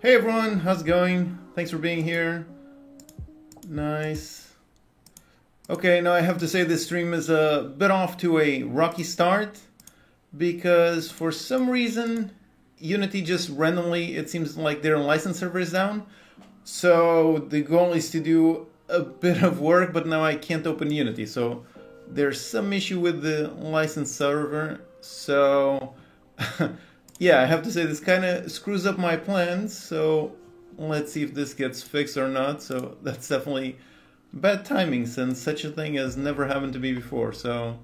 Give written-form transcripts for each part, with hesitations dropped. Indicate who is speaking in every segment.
Speaker 1: Hey everyone, how's it going? Thanks for being here. Nice. Okay, now I have to say this stream is a bit off to a rocky start because for some reason Unity just randomly, it seems like their license server is down. So the goal is to do a bit of work, but now I can't open Unity. So there's some issue with the license server. So yeah, I have to say this kind of screws up my plans. So let's see if this gets fixed or not. So that's definitely bad timing since such a thing has never happened to me before. So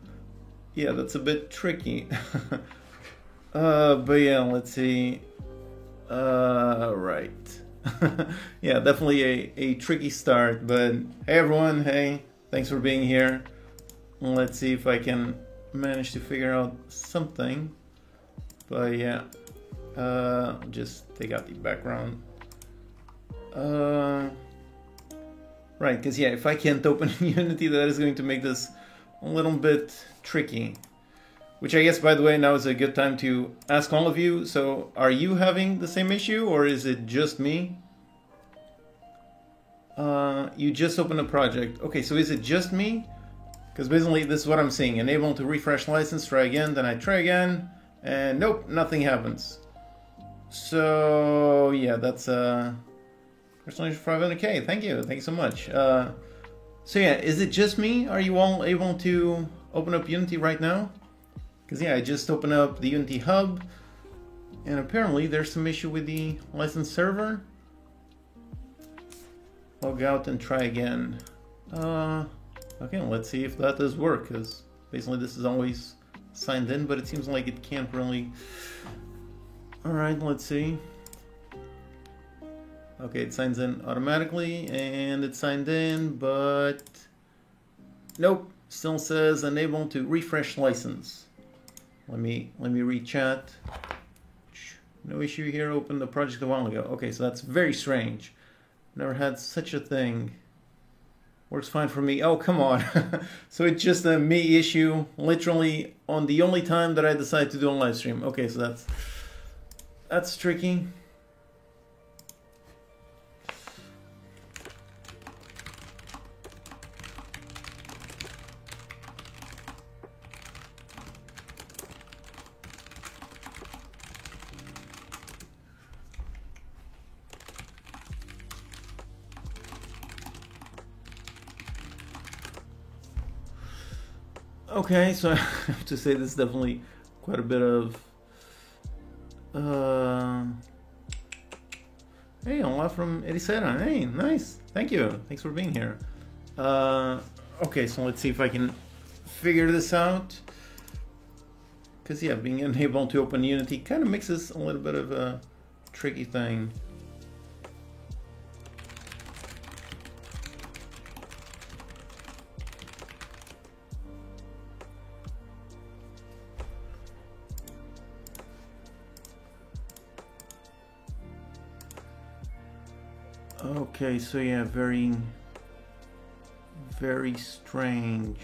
Speaker 1: yeah, that's a bit tricky. But yeah, let's see. Right. Yeah, definitely a tricky start. But hey everyone, hey, thanks for being here. Let's see if I can manage to figure out something. But yeah, just take out the background. Right, because yeah, if I can't open Unity, that is going to make this a little bit tricky. Which I guess, by the way, now is a good time to ask all of you. So, are you having the same issue, or is it just me? You just opened a project. Okay, so is it just me? Because basically, this is what I'm seeing. Enable to refresh license, try again, then I try again, and nope, nothing happens. So, yeah, that's personally 500k. Thank you so much. So yeah, is it just me? Are you all able to open up Unity right now? Because yeah, I just opened up the Unity Hub, and apparently there's some issue with the license server. Log out and try again. Okay, let's see if that does work, because basically this is always signed in, but it seems like it can't really. Alright, let's see. Okay, it signs in automatically, and it's signed in, but nope, still says unable to refresh license. Let me re-chat. No issue here, opened the project a while ago. Okay, so that's very strange. Never had such a thing. Works fine for me. Oh, come on. So it's just a me issue, literally on the only time that I decide to do a live stream. Okay, so that's tricky. Okay, so I have to say this is definitely quite a bit of. Hey, Olaf from Ericeira. Hey, nice. Thank you. Thanks for being here. Okay, so let's see if I can figure this out. Because, yeah, being unable to open Unity kind of makes this a little bit of a tricky thing. Okay, so yeah, very strange.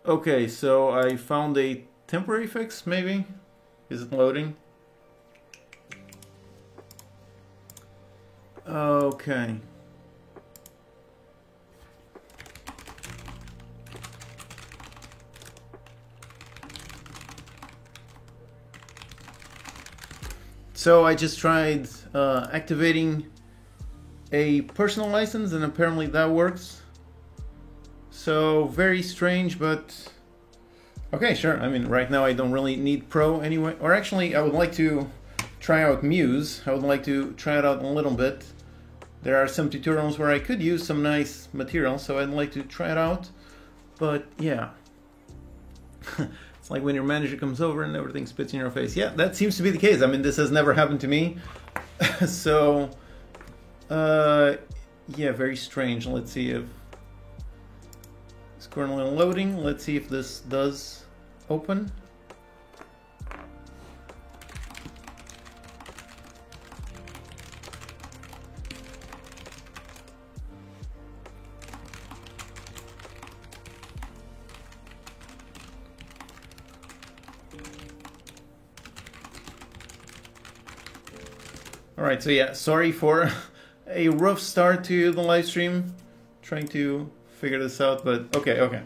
Speaker 1: Okay, so I found a temporary fix, maybe? Is it loading? Okay. So I just tried activating a personal license, and apparently that works. So very strange, but okay, sure. I mean, right now I don't really need Pro anyway. Or actually, I would like to try out Muse. I would like to try it out a little bit. There are some tutorials where I could use some nice material, so I'd like to try it out. But yeah. It's like when your manager comes over and everything spits in your face. Yeah, that seems to be the case. I mean, this has never happened to me. So, yeah, very strange. Let's see if it's currently loading. Let's see if this does open. All right, so yeah, sorry for a rough start to the live stream. Trying to figure this out, but okay.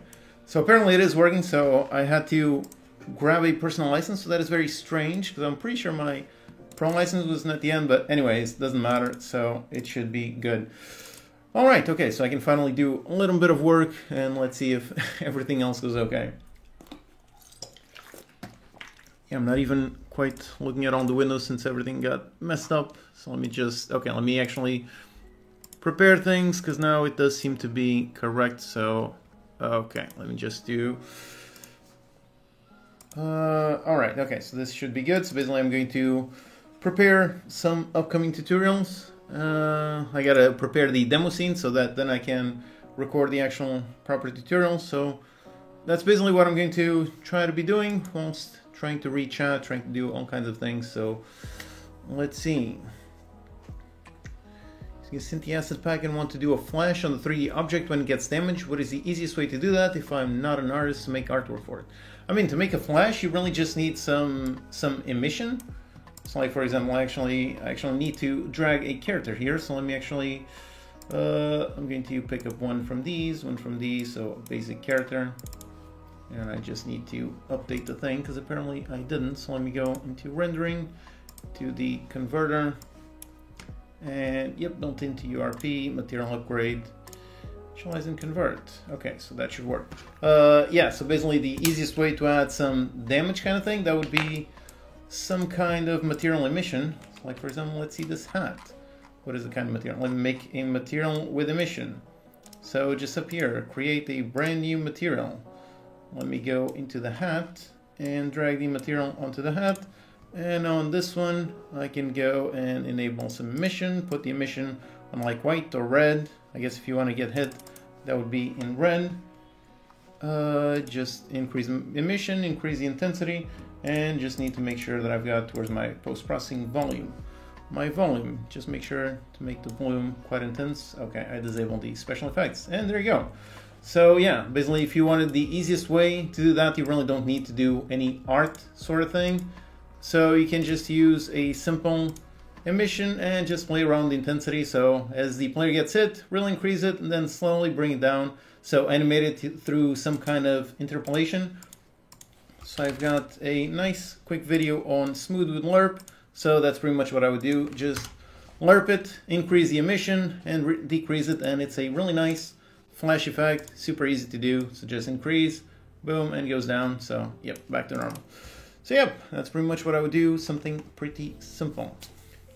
Speaker 1: So apparently it is working, so I had to grab a personal license, so that is very strange, because I'm pretty sure my Pro license was at the end, but anyways, doesn't matter, so it should be good. All right, okay, so I can finally do a little bit of work, and let's see if everything else goes okay. Yeah, I'm not even quite looking at all the windows since everything got messed up. So let me actually prepare things, because now it does seem to be correct. So, okay, let me just do... all right, okay, so this should be good. So basically I'm going to prepare some upcoming tutorials. I gotta prepare the demo scene so that then I can record the actual proper tutorial. So that's basically what I'm going to try to be doing whilst trying to reach out, trying to do all kinds of things. So let's see. So synth the asset pack and want to do a flash on the 3D object when it gets damaged. What is the easiest way to do that if I'm not an artist to make artwork for it? I mean, to make a flash, you really just need some emission. So like, for example, I actually need to drag a character here. So let me actually, I'm going to pick up one from these, so a basic character. And I just need to update the thing, because apparently I didn't. So let me go into rendering, to the converter, and yep, built into URP, material upgrade, initialize and convert. Okay, so that should work. Yeah, so basically the easiest way to add some damage kind of thing, that would be some kind of material emission. Like, for example, let's see this hat. What is the kind of material? Let me make a material with emission. So just up here, create a brand new material. Let me go into the hat and drag the material onto the hat. And on this one, I can go and enable some emission, put the emission on like white or red. I guess if you want to get hit, that would be in red. Just increase emission, increase the intensity, and just need to make sure that I've got, where's my post-processing volume? My volume, just make sure to make the volume quite intense. Okay, I disabled the special effects, and there you go. So yeah, basically if you wanted the easiest way to do that, you really don't need to do any art sort of thing. So you can just use a simple emission and just play around the intensity. So as the player gets hit, really increase it and then slowly bring it down. So animate it through some kind of interpolation. So I've got a nice quick video on smooth with lerp. So that's pretty much what I would do. Just lerp it, increase the emission and decrease it, and it's a really nice flash effect, super easy to do. So just increase, boom, and it goes down. So yep, back to normal. So yep, that's pretty much what I would do, something pretty simple.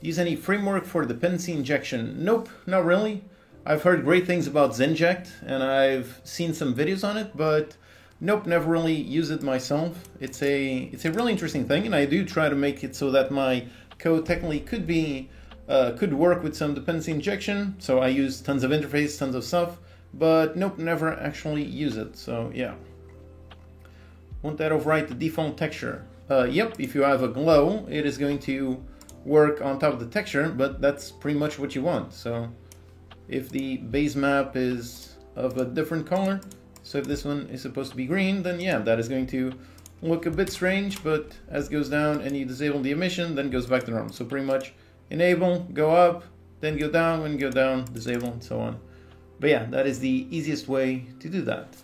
Speaker 1: Use any framework for dependency injection? Nope, not really. I've heard great things about Zenject, and I've seen some videos on it, but nope, never really used it myself. It's a really interesting thing, and I do try to make it so that my code technically could work with some dependency injection. So I use tons of interface, tons of stuff, but nope, never actually use it. So yeah. Won't that overwrite the default texture? Yep, if you have a glow, it is going to work on top of the texture, but that's pretty much what you want. So if the base map is of a different color, so if this one is supposed to be green, then yeah, that is going to look a bit strange, but as it goes down and you disable the emission, then it goes back to normal. So pretty much enable, go up, then go down, when go down, disable, and so on. But yeah, that is the easiest way to do that.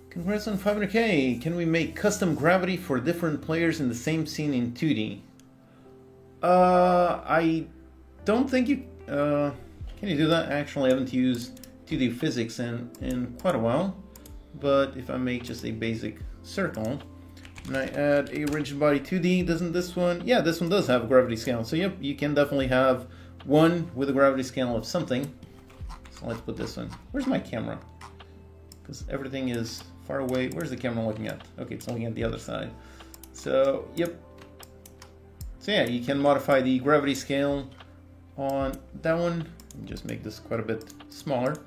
Speaker 1: Congrats on 500k. Can we make custom gravity for different players in the same scene in 2D? I don't think you... can you do that? Actually, I haven't used 2D physics in quite a while. But if I make just a basic circle, and I add a rigid body 2D, doesn't this one... Yeah, this one does have a gravity scale. So yep, you can definitely have one with a gravity scale of something. So let's put this one. Where's my camera? Because everything is far away. Where's the camera looking at? Okay, it's looking at the other side. So, yep. So yeah, you can modify the gravity scale on that one. Just make this quite a bit smaller.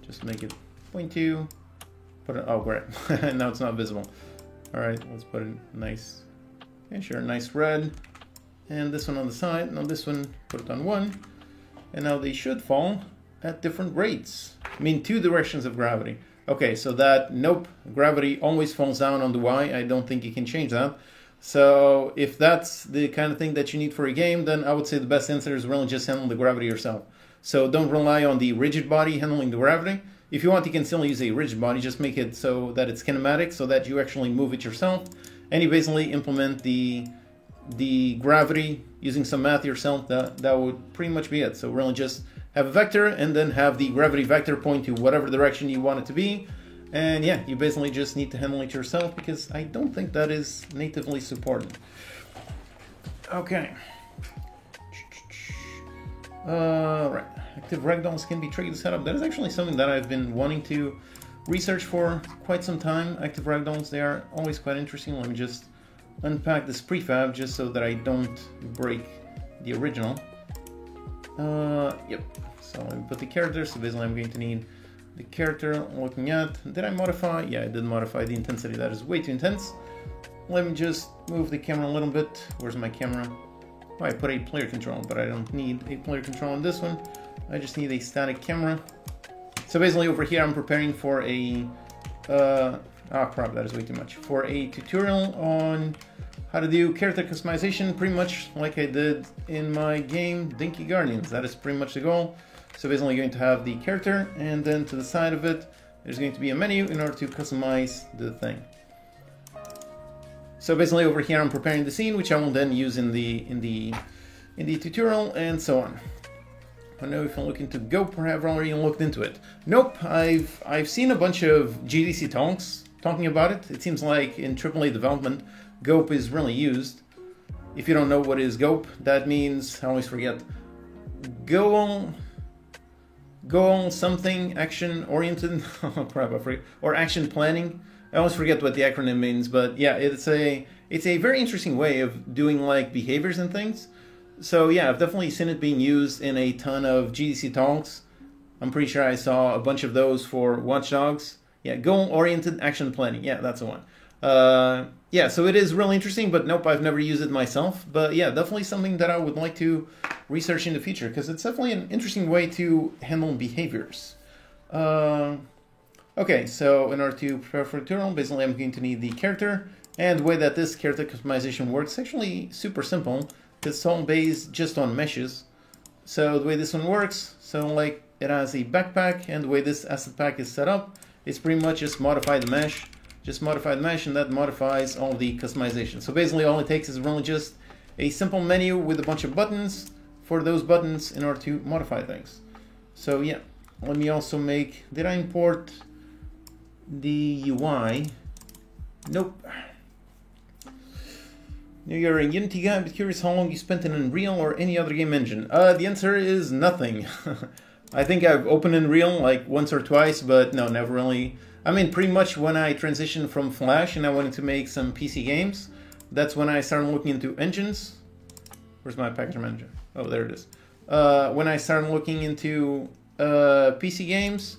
Speaker 1: Just make it 0.2. Put it, oh great, now it's not visible. All right, let's put it nice, yeah, sure, nice red. And this one on the side, now this one, put it on 1. And now they should fall at different rates. I mean, 2 directions of gravity. Okay, so that, nope, gravity always falls down on the Y. I don't think you can change that. So if that's the kind of thing that you need for a game, then I would say the best answer is really just handle the gravity yourself. So don't rely on the rigid body handling the gravity. If you want, you can still use a rigid body, just make it so that it's kinematic, so that you actually move it yourself. And you basically implement the gravity using some math yourself. That would pretty much be it. So really just have a vector and then have the gravity vector point to whatever direction you want it to be. And yeah, you basically just need to handle it yourself, because I don't think that is natively supported. Okay. Right. Active ragdolls can be tricky to set up. That is actually something that I've been wanting to research for quite some time. Active ragdolls, they are always quite interesting. Let me just unpack this prefab just so that I don't break the original. Yep. So let me put the character. So basically I'm going to need the character looking at. Did I modify? Yeah, I did modify the intensity. That is way too intense. Let me just move the camera a little bit. Where's my camera? Oh, I put a player control, but I don't need a player control on this one. I just need a static camera. So basically over here I'm preparing for a, crap, that is way too much. For a tutorial on how to do character customization, pretty much like I did in my game, Dinky Guardians. That is pretty much the goal. So basically you're going to have the character, and then to the side of it, there's going to be a menu in order to customize the thing. So basically over here I'm preparing the scene, which I will then use in the tutorial, and so on. I don't know if I'm looking to GOP or have already looked into it. Nope, I've seen a bunch of GDC talks talking about it. It seems like in AAA development, GOP is really used. If you don't know what is GOP, that means, I always forget, goal something action oriented, oh crap, I forget, or action planning. I always forget what the acronym means, but yeah, it's a very interesting way of doing like behaviors and things. So yeah, I've definitely seen it being used in a ton of GDC talks. I'm pretty sure I saw a bunch of those for Watch Dogs. Yeah, goal-oriented action planning. Yeah, that's the one. Yeah, so it is really interesting, but nope, I've never used it myself. But yeah, definitely something that I would like to research in the future, because it's definitely an interesting way to handle behaviors. Okay, so in order to prepare for the tutorial, basically I'm going to need the character. And the way that this character customization works is actually super simple. It's all based just on meshes. So the way this one works, so like it has a backpack, and the way this asset pack is set up, it's pretty much just modify the mesh. Just modify the mesh, and that modifies all the customization. So basically all it takes is really just a simple menu with a bunch of buttons for those buttons in order to modify things. So yeah, let me also make, did I import the UI? Nope. You're a Unity guy, but curious how long you spent in Unreal or any other game engine. The answer is nothing. I think I've opened Unreal like once or twice, but no, never really. I mean, pretty much when I transitioned from Flash and I wanted to make some PC games, that's when I started looking into engines. Where's my package manager? Oh, there it is. When I started looking into PC games,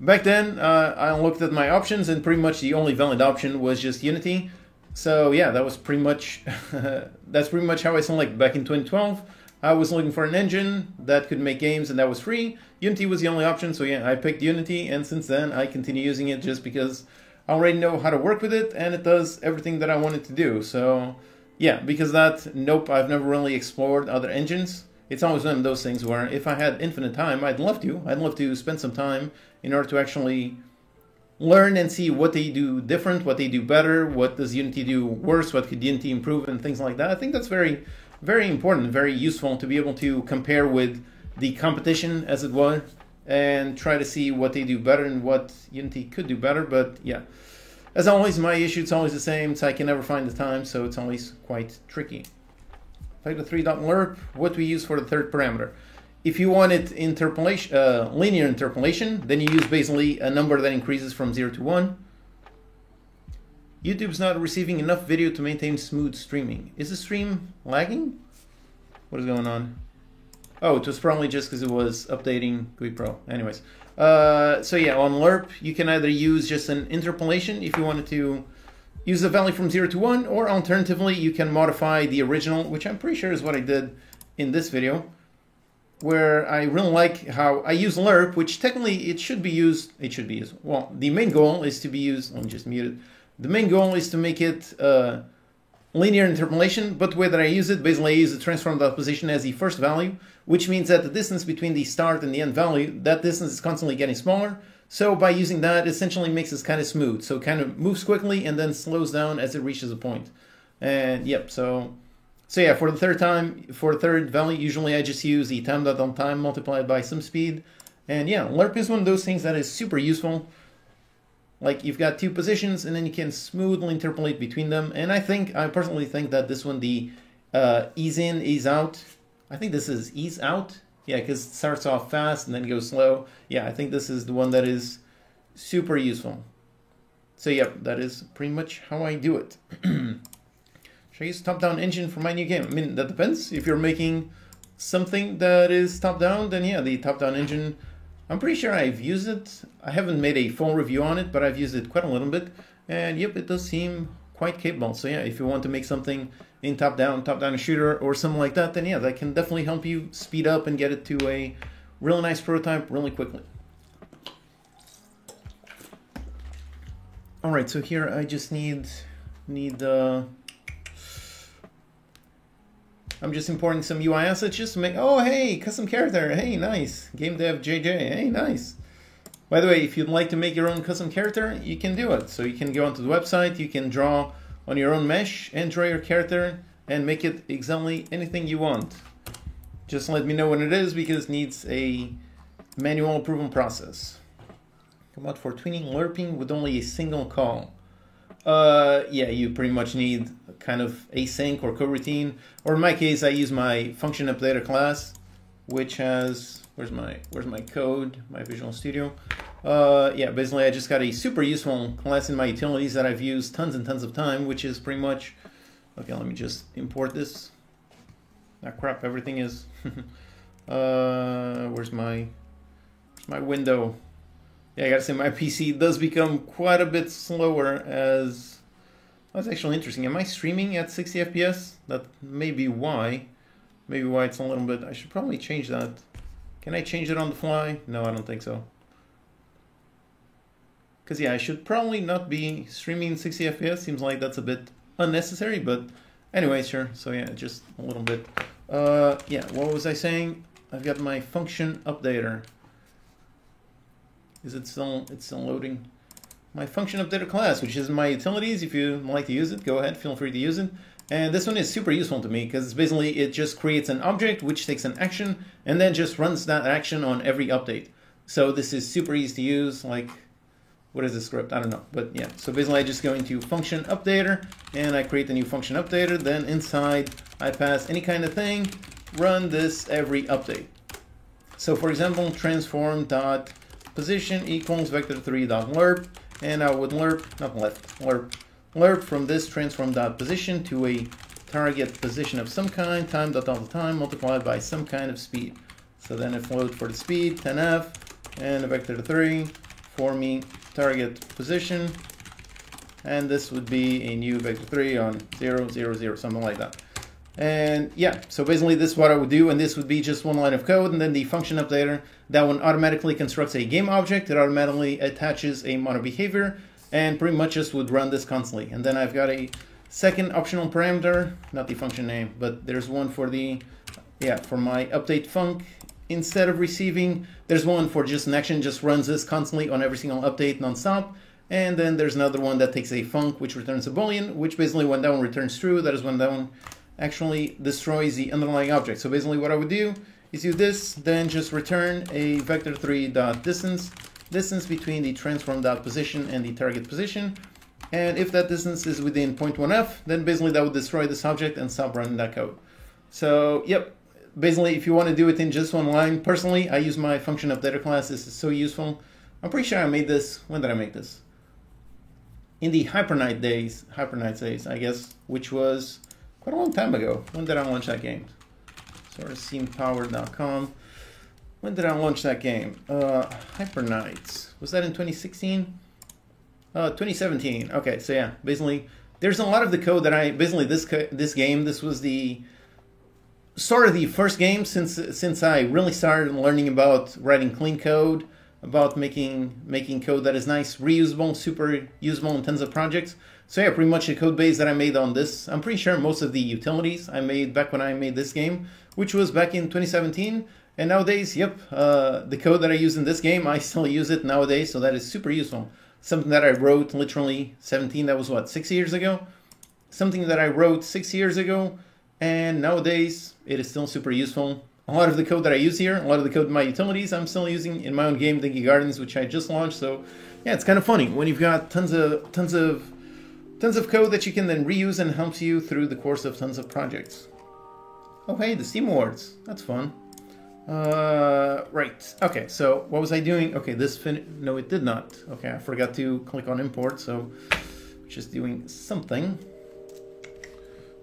Speaker 1: back then I looked at my options, and pretty much the only valid option was just Unity. So yeah, that was pretty much that's pretty much how I selected back in 2012. I was looking for an engine that could make games and that was free. Unity was the only option, so yeah, I picked Unity, and since then I continue using it just because I already know how to work with it, and it does everything that I want it to do. So yeah, because that, nope, I've never really explored other engines. it's always one of those things where if I had infinite time, I'd love to spend some time in order to actually learn and see what they do different, what they do better, what does Unity do worse, what could Unity improve, and things like that. I think that's very, very important, very useful to be able to compare with the competition, as it were, and try to see what they do better and what Unity could do better. But yeah, as always, my issue is always the same, so I can never find the time, so it's always quite tricky. Vector3.lerp, what we use for the third parameter. If you wanted interpolation, linear interpolation, then you use basically a number that increases from 0 to 1. YouTube's not receiving enough video to maintain smooth streaming. Is the stream lagging? What is going on? Oh, it was probably just because it was updating GUI Pro. Anyways, so yeah, on lerp, you can either use just an interpolation if you wanted to use the value from 0 to 1, or alternatively, you can modify the original, which I'm pretty sure is what I did in this video, where I really like how I use lerp, which technically it should be used, well, the main goal is to be used, let me just mute it. The main goal is to make it linear interpolation, but the way that I use it, basically I use the transform.position as the first value, which means that the distance between the start and the end value, that distance is constantly getting smaller. So by using that, it essentially makes this kind of smooth. So it kind of moves quickly and then slows down as it reaches a point. And yep, so yeah, for the third value, usually I just use the time.on-time multiplied by some speed. And yeah, lerp is one of those things that is super useful. Like you've got two positions and then you can smoothly interpolate between them. And I personally think that this one, the ease in, ease out, I think this is ease out. Yeah, because it starts off fast and then goes slow. Yeah, I think this is the one that is super useful. So yeah, that is pretty much how I do it. Should I use top-down engine for my new game? I mean, that depends. If you're making something that is top-down, then yeah, the top-down engine, I'm pretty sure I've used it. I haven't made a full review on it, but I've used it quite a little bit. And yep, it does seem quite capable. So yeah, if you want to make something in top-down shooter or something like that, then yeah, that can definitely help you speed up and get it to a really nice prototype really quickly. All right, so here I just need I'm just importing some UI assets just to make, oh, hey, custom character. Hey, nice. Game dev JJ. Hey, nice. By the way, if you'd like to make your own custom character, you can do it. So you can go onto the website, you can draw on your own mesh and draw your character and make it exactly anything you want. Just let me know when it is because it needs a manual approval process. Come out for tweening lerping with only a single call. Yeah, you pretty much need kind of async or coroutine, or in my case, I use my function updater class, which has where's my code, my Visual Studio. Yeah, basically, I just got a super useful class in my utilities that I've used tons and tons of time, which is pretty much okay. Let me just import this. Ah, crap! Everything is. Where's my window? Yeah, I gotta say my PC does become quite a bit slower as... That's actually interesting. Am I streaming at 60 FPS? That may be why. Maybe why it's a little bit... I should probably change that. Can I change it on the fly? No, I don't think so. Because yeah, I should probably not be streaming 60 FPS. Seems like that's a bit unnecessary, but anyway, sure. So yeah, just a little bit. Yeah, what was I saying? I've got my function updater. Is it still, it's still loading? My function updater class, which is my utilities. If you like to use it, go ahead, feel free to use it. And this one is super useful to me because basically it just creates an object which takes an action and then just runs that action on every update. So this is super easy to use. Like, what is the script? I don't know, but yeah. So basically I just go into function updater and I create the new function updater. Then inside I pass any kind of thing, run this every update. So for example, transform.position equals vector3.lerp, and I would lerp from this transform.position to a target position of some kind, time multiplied by some kind of speed. So then if load for the speed, 10f, and a vector3 for me target position, and this would be a new vector3 on 0, 0, 0, something like that. And yeah, so basically this is what I would do, and this would be just one line of code, and then the function updater, that one automatically constructs a game object, it automatically attaches a model behavior, and pretty much just would run this constantly. And then I've got a second optional parameter, not the function name, but there's one for the yeah, for my update func, instead of receiving, there's one for just an action, just runs this constantly on every single update nonstop. And then there's another one that takes a func, which returns a boolean, which basically when that one returns true, that is when that one actually destroys the underlying object. So basically what I would do is do this, then just return a vector3.distance, distance between the transform.position and the target position. And if that distance is within 0.1f, then basically that would destroy this object and stop running that code. So, yep, basically if you want to do it in just one line, personally, I use my function updater class. This is so useful. I'm pretty sure I made this, when did I make this? In the Hyperknight days, I guess, which was quite a long time ago. When did I launch that game? SourceScenePower.com. When did I launch that game? Hyperknights. Was that in 2016? 2017. Okay, so yeah, basically, there's a lot of the code that this game, this was the sort of the first game since I really started learning about writing clean code, about making code that is nice, reusable, super usable in tons of projects. So yeah, pretty much the code base that I made on this, I'm pretty sure most of the utilities I made back when I made this game, which was back in 2017. And nowadays, yep, the code that I use in this game, I still use it nowadays, so that is super useful. Something that I wrote literally 17, that was what, 6 years ago? Something that I wrote 6 years ago, and nowadays it is still super useful. A lot of the code that I use here, a lot of the code in my utilities, I'm still using in my own game, Dinky Gardens, which I just launched. So yeah, it's kind of funny when you've got tons of code that you can then reuse and helps you through the course of tons of projects. Oh hey, the Steam Awards, that's fun. Right. Okay, so what was I doing? Okay, no, it did not. Okay, I forgot to click on import, so just doing something.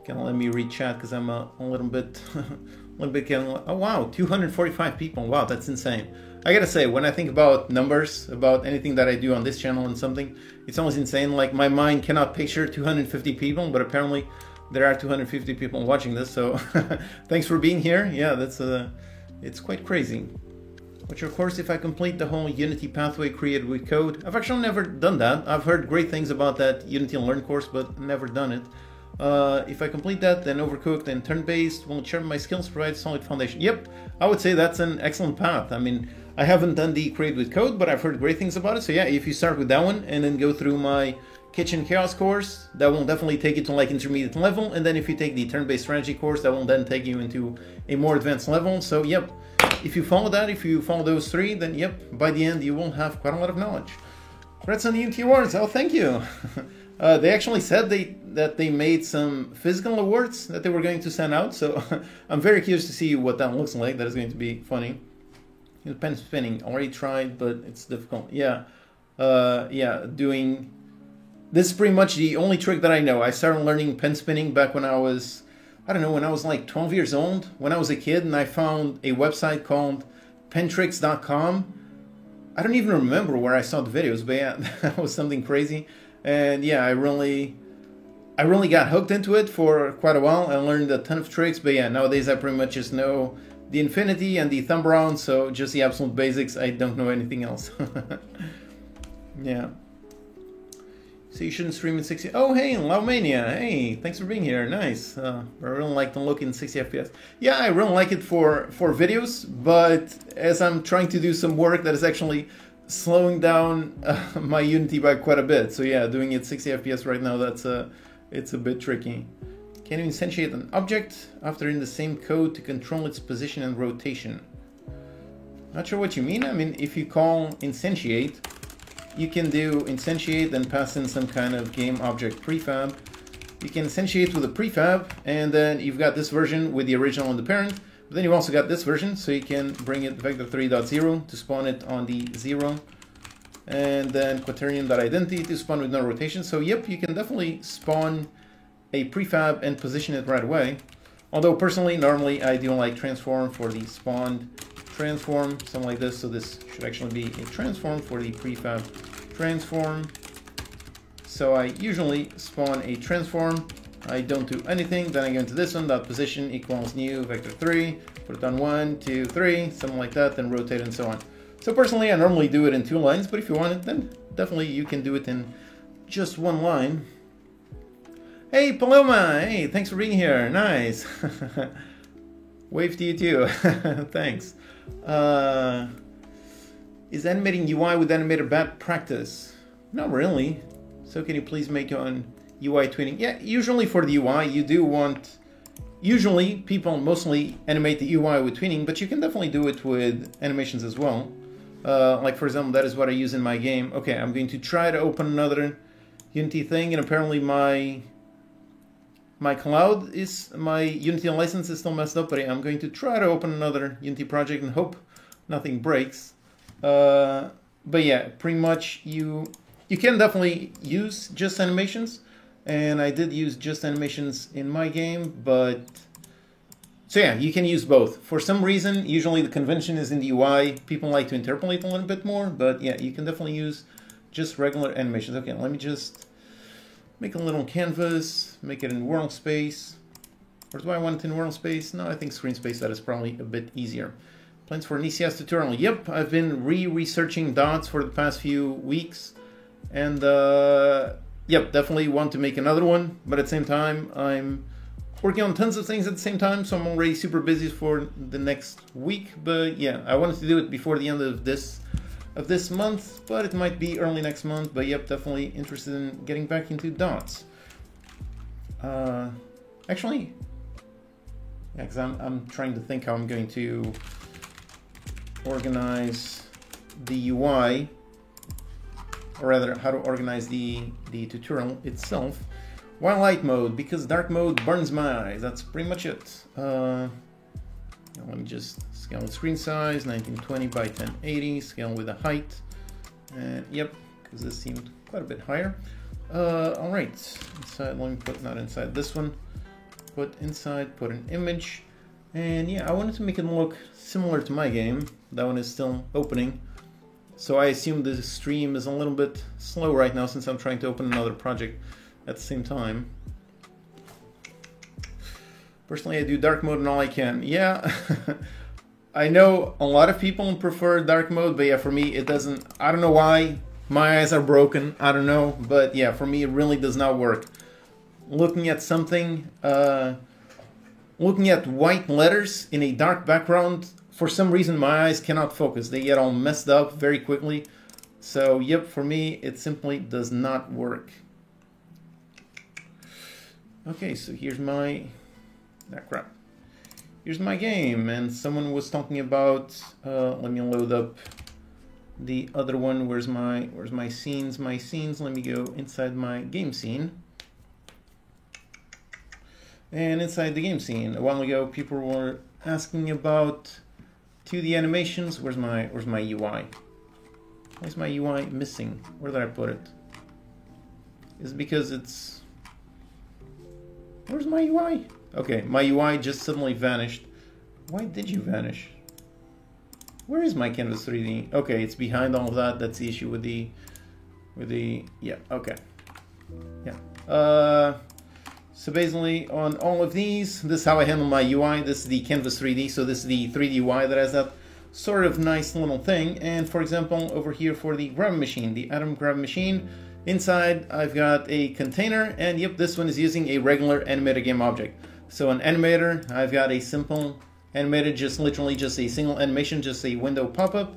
Speaker 1: Gonna let me read chat because I'm a little bit, oh wow, 245 people. Wow, that's insane. I gotta say, when I think about numbers, about anything that I do on this channel and something, it's almost insane. Like my mind cannot picture 250 people, but apparently there are 250 people watching this. So thanks for being here. Yeah, that's it's quite crazy. Which of course, if I complete the whole Unity pathway created with code, I've actually never done that. I've heard great things about that Unity Learn course, but never done it. If I complete that, then Overcooked and Turn-Based will sharpen my skills, provide a solid foundation. Yep, I would say that's an excellent path. I mean, I haven't done the Create with Code, but I've heard great things about it. So yeah, if you start with that one and then go through my Kitchen Chaos course, that will definitely take you to like intermediate level. And then if you take the Turn-Based Strategy course, that will then take you into a more advanced level. So yep, if you follow that, if you follow those three, then yep, by the end you will have quite a lot of knowledge. Congrats on the Unity Awards. Oh, thank you. They actually said that they made some physical awards that they were going to send out, so I'm very curious to see what that looks like. That is going to be funny. Pen spinning, already tried, but it's difficult. Yeah, yeah, doing... This is pretty much the only trick that I know. I started learning pen spinning back when I was, I don't know, when I was like 12 years old, when I was a kid, and I found a website called pentricks.com. I don't even remember where I saw the videos, but yeah, that was something crazy. And yeah, I really got hooked into it for quite a while. I learned a ton of tricks, but yeah, nowadays I pretty much just know the infinity and the thumb around, so just the absolute basics. I don't know anything else. Yeah. So you shouldn't stream in 60. Oh, hey, Laumania. Hey, thanks for being here. Nice. I really like the look in 60 FPS. Yeah, I really like it for videos, but as I'm trying to do some work that is actually slowing down my Unity by quite a bit. So yeah, doing it 60 FPS right now, it's a bit tricky. Can you instantiate an object after in the same code to control its position and rotation? Not sure what you mean. I mean, if you call instantiate, you can do instantiate and pass in some kind of game object prefab. You can instantiate with a prefab, and then you've got this version with the original and the parent. But then you've also got this version, so you can bring it vector3.0 to spawn it on the 0. And then quaternion.identity to spawn with no rotation. So yep, you can definitely spawn a prefab and position it right away. Although personally, normally I do like transform for the spawned transform, something like this. So this should actually be a transform for the prefab transform. So I usually spawn a transform. I don't do anything, then I go into this one, dot position equals new vector3, put it on 1, 2, 3, something like that, then rotate and so on. So personally, I normally do it in 2 lines, but if you want it, then definitely you can do it in just 1 line. Hey, Paloma! Hey, thanks for being here. Nice. Wave to you too. Thanks. Is animating UI with Animator bad practice? Not really. So can you please make on UI tweening? Yeah, usually for the UI you do want... Usually people mostly animate the UI with tweening, but you can definitely do it with animations as well. Like for example, that is what I use in my game. Okay, I'm going to try to open another Unity thing, and apparently my Unity license is still messed up, but I'm going to try to open another Unity project and hope nothing breaks. But yeah, pretty much you can definitely use just animations, and I did use just animations in my game, but so yeah, you can use both. For some reason, usually the convention is in the UI, people like to interpolate a little bit more, but yeah, you can definitely use just regular animations. Okay, let me just make a little canvas, make it in world space. Or do I want it in world space? No, I think screen space, that is probably a bit easier. Plans for an ECS tutorial. Yep, I've been researching dots for the past few weeks. And yep, definitely want to make another one. But at the same time, I'm working on tons of things at the same time. So I'm already super busy for the next week. But yeah, I wanted to do it before the end of this month. But it might be early next month. But yep, definitely interested in getting back into dots. Actually, yeah, because I'm trying to think how I'm going to organize the UI, or rather how to organize the tutorial itself. Why light mode? Because dark mode burns my eyes. That's pretty much it. Let me just scale the screen size, 1920 by 1080, scale with the height. And yep, because this seemed quite a bit higher. All right, inside, let me put, not inside this one, put inside, put an image. And yeah, I wanted to make it look similar to my game. That one is still opening. So I assume the stream is a little bit slow right now since I'm trying to open another project at the same time. Personally, I do dark mode and all I can. Yeah, I know a lot of people prefer dark mode, but yeah, for me, it doesn't, I don't know why. My eyes are broken, I don't know, but yeah, for me, it really does not work. Looking at something, looking at white letters in a dark background, for some reason my eyes cannot focus. They get all messed up very quickly. So yep, for me it simply does not work. Okay, so here's my, crap. Here's my game, and someone was talking about, let me load up the other one. Where's my scenes? My scenes, let me go inside my game scene. And inside the game scene, a while ago, people were asking about 2D animations. Where's my UI? Why is my UI missing? Where did I put it? Is it because it's... Where's my UI? Okay, my UI just suddenly vanished. Why did you vanish? Where is my Canvas 3D? Okay, it's behind all of that. That's the issue with the... Yeah, okay. Yeah. So basically on all of these, this is how I handle my UI. This is the Canvas 3D, so this is the 3D UI that has that sort of nice little thing. And for example, over here for the Grabbing Machine, the Atom Grabbing Machine, inside I've got a container, and yep, this one is using a regular animator game object. So an animator, I've got a simple animator, just literally just a single animation, just a window pop-up.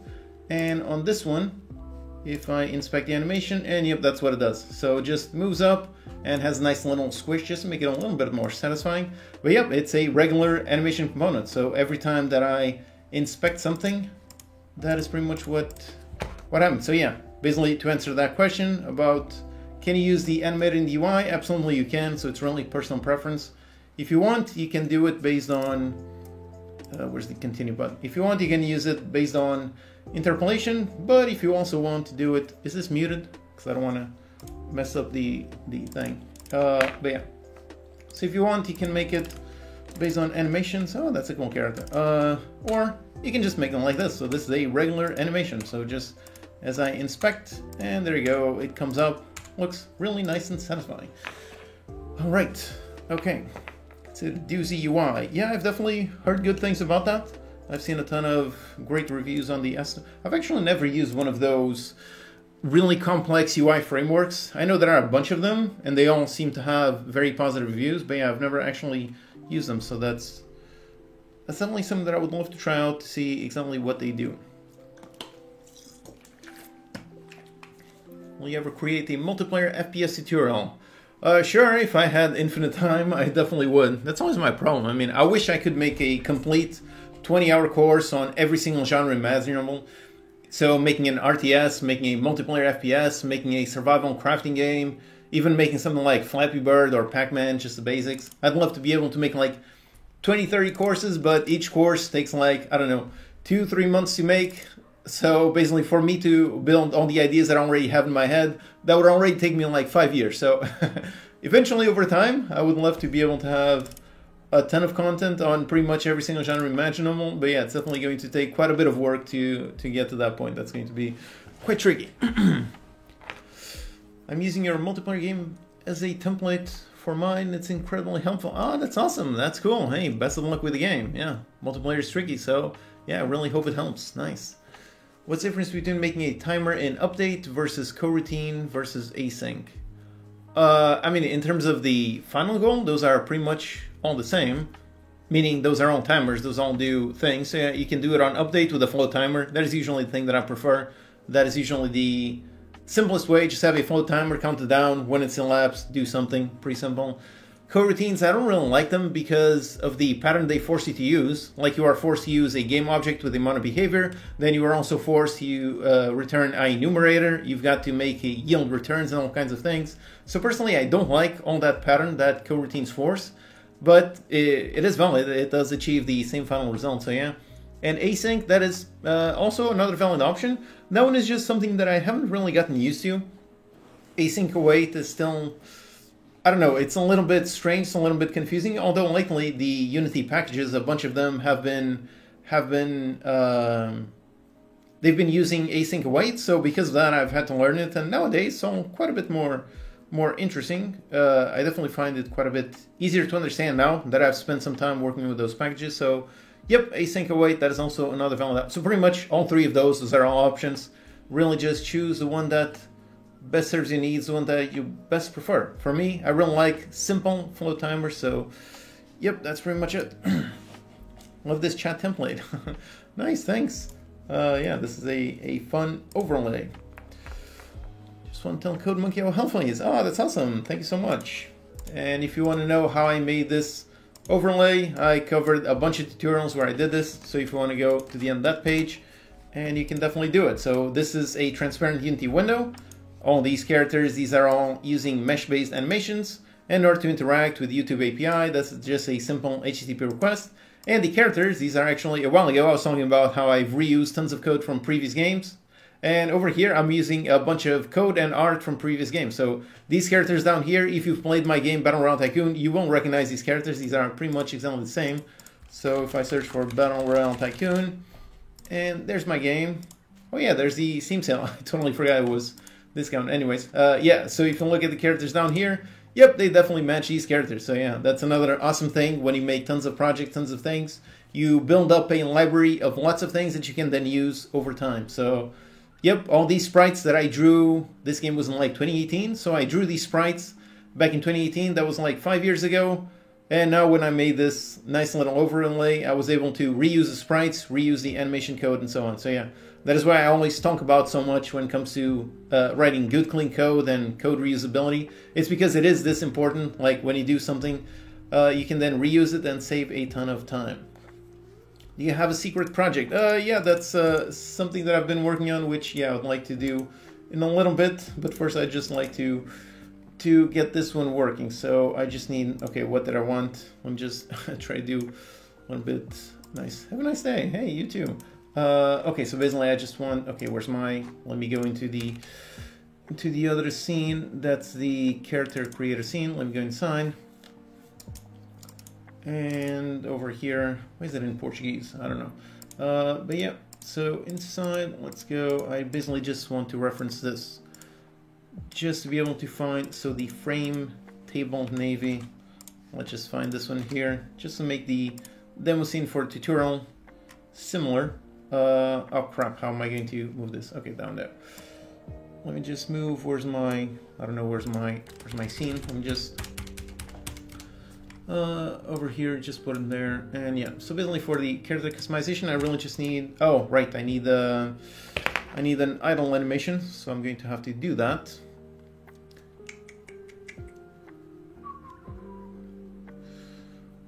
Speaker 1: And on this one, if I inspect the animation, and yep, that's what it does. So it just moves up and has a nice little squish just to make it a little bit more satisfying. But yep, it's a regular animation component. So every time that I inspect something, that is pretty much what happens. So yeah, basically to answer that question about can you use the animator in the UI, absolutely you can. So it's really personal preference. If you want, you can do it based on, where's the continue button? If you want, you can use it based on interpolation, but if you also want to do it, is this muted? Because I don't want to mess up the thing. But yeah, so if you want, you can make it based on animations. Oh, that's a cool character. Or you can just make them like this. So this is a regular animation. So just as I inspect, and there you go, it comes up, looks really nice and satisfying. All right, okay, so Doozy UI. Yeah, I've definitely heard good things about that. I've seen a ton of great reviews on the I've actually never used one of those really complex UI frameworks. I know there are a bunch of them, and they all seem to have very positive reviews, but yeah, I've never actually used them, so that's that's definitely something that I would love to try out to see exactly what they do. Will you ever create a multiplayer FPS tutorial? Sure, if I had infinite time, I definitely would. That's always my problem. I mean, I wish I could make a complete 20-hour course on every single genre imaginable. So making an RTS, making a multiplayer FPS, making a survival crafting game, even making something like Flappy Bird or Pac-Man, just the basics. I'd love to be able to make like 20, 30 courses, but each course takes like, I don't know, 2-3 months to make. So basically for me to build all the ideas that I already have in my head, that would already take me like 5 years. So eventually over time, I would love to be able to have a ton of content on pretty much every single genre imaginable. But yeah, it's definitely going to take quite a bit of work to get to that point. That's going to be quite tricky. I'm using your multiplayer game as a template for mine. It's incredibly helpful. Oh, that's awesome. That's cool. Hey, best of luck with the game. Yeah, multiplayer is tricky. So yeah, I really hope it helps. Nice. What's the difference between making a timer in update versus coroutine versus async? I mean, in terms of the final goal, those are pretty much all the same. Meaning those are all timers. Those all do things. So yeah, you can do it on update with a float timer. That is usually the thing that I prefer. That is usually the simplest way. Just have a float timer, count it down. When it's elapsed, do something. Pretty simple. Coroutines, I don't really like them because of the pattern they force you to use. Like you are forced to use a game object with a amount of behavior. Then you are also forced to return a numerator. You've got to make a yield returns and all kinds of things. So personally, I don't like all that pattern that coroutines force. But it is valid. It does achieve the same final result. So yeah. And async, that is also another valid option. That one is just something that I haven't really gotten used to. Async await is still, I don't know, it's a little bit strange, it's a little bit confusing, although lately the Unity packages, a bunch of them they've been using async await, so because of that I've had to learn it, and nowadays it's all quite a bit more interesting. I definitely find it quite a bit easier to understand now that I've spent some time working with those packages, so yep, async await, that is also another valid. So pretty much all three of those are all options. Really just choose the one that best serves your needs, the one that you best prefer. For me, I really like simple flow timers, so yep, that's pretty much it. Love this chat template. Nice, thanks. Yeah, this is a fun overlay. Just want to tell CodeMonkey how helpful he is. Oh, that's awesome. Thank you so much. And if you want to know how I made this overlay, I covered a bunch of tutorials where I did this. So if you want to go to the end of that page, and you can definitely do it. So this is a transparent Unity window. All these characters, these are all using mesh-based animations. In order to interact with YouTube API, that's just a simple HTTP request. And the characters, these are actually, a while ago I was talking about how I've reused tons of code from previous games. And over here I'm using a bunch of code and art from previous games. So these characters down here, if you've played my game Battle Royale Tycoon, you won't recognize these characters. These are pretty much exactly the same. So if I search for Battle Royale Tycoon, and there's my game. Oh yeah, there's the Steam sale. I totally forgot it was discount. Anyways, yeah, so if you look at the characters down here, yep, they definitely match these characters. So yeah, that's another awesome thing when you make tons of projects, tons of things. You build up a library of lots of things that you can then use over time. So yep, all these sprites that I drew, this game was in like 2018, so I drew these sprites back in 2018. That was like 5 years ago. And now when I made this nice little overlay, I was able to reuse the sprites, reuse the animation code, and so on. So yeah, that is why I always talk about so much when it comes to writing good, clean code and code reusability. It's because it is this important. Like when you do something, you can then reuse it and save a ton of time. Do you have a secret project? Yeah, that's something that I've been working on, which, yeah, I would like to do in a little bit. But first, I'd just like to get this one working. So I just need, okay, what did I want? Let me just try to do a little bit. Nice. Have a nice day. Hey, you too. Okay, so basically I just want, okay, where's my, let me go into the other scene. That's the character creator scene. Let me go inside. And over here, why is it in Portuguese? I don't know. But yeah, so inside, let's go. I basically just want to reference this just to be able to find, so the frame table Navy, let's just find this one here, just to make the demo scene for tutorial similar. Oh crap, how am I going to move this? Okay, down there. Let me just move, where's my, I don't know, where's my scene? Let me just, over here, just put it there, and yeah. So basically, for the character customization, I really just need. Oh, right, I need an idle animation, so I'm going to have to do that.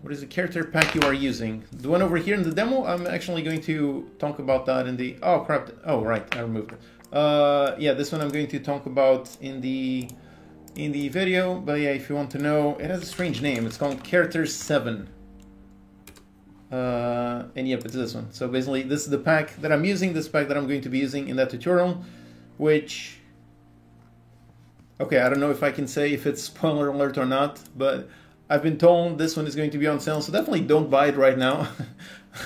Speaker 1: What is the character pack you are using? The one over here in the demo. I'm actually going to talk about that in the. Oh crap! Oh right, I removed it. Yeah, this one I'm going to talk about in the video, but yeah, if you want to know, it has a strange name. It's called Character 7. And yep, it's this one. So basically, this is the pack that I'm using, this pack that I'm going to be using in that tutorial, which, okay, I don't know if I can say if it's spoiler alert or not, but I've been told this one is going to be on sale, so definitely don't buy it right now.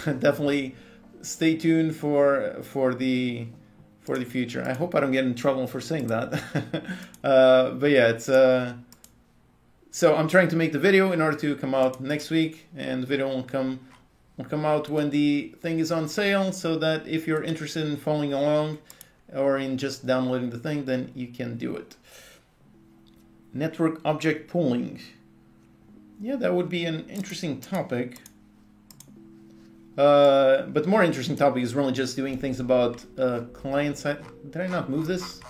Speaker 1: Definitely stay tuned for the future. I hope I don't get in trouble for saying that. But yeah, it's so I'm trying to make the video in order to come out next week, and the video will come out when the thing is on sale, so that if you're interested in following along or in just downloading the thing, then you can do it. Network object pooling. Yeah, that would be an interesting topic. But the more interesting topic is really just doing things about client side. Did I not move this?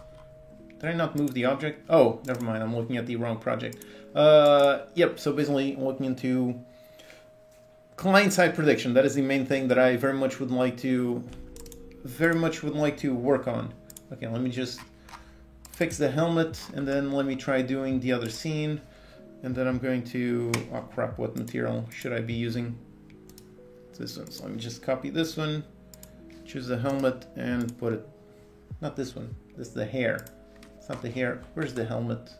Speaker 1: Did I not move the object? Oh, never mind. I'm looking at the wrong project. Yep. So basically, looking into client side prediction. That is the main thing that I very much would like to work on. Okay, let me just fix the helmet, and then let me try doing the other scene, and then I'm going to. Oh crap! What material should I be using? This one. So let me just copy this one, choose the helmet, and put it. Not this one. This is the hair. It's not the hair. Where's the helmet?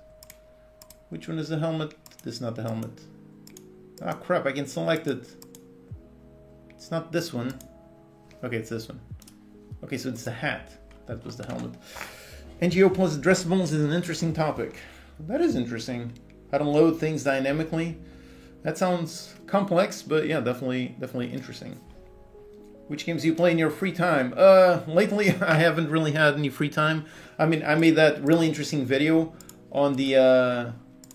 Speaker 1: Which one is the helmet? This is not the helmet. Ah crap! I can select it. It's not this one. Okay, it's this one. Okay, so it's the hat. That was the helmet. NGO plus addressables is an interesting topic. That is interesting. How to load things dynamically. That sounds complex, but yeah, definitely interesting. Which games do you play in your free time? Lately I haven't really had any free time. I mean, I made that really interesting video on the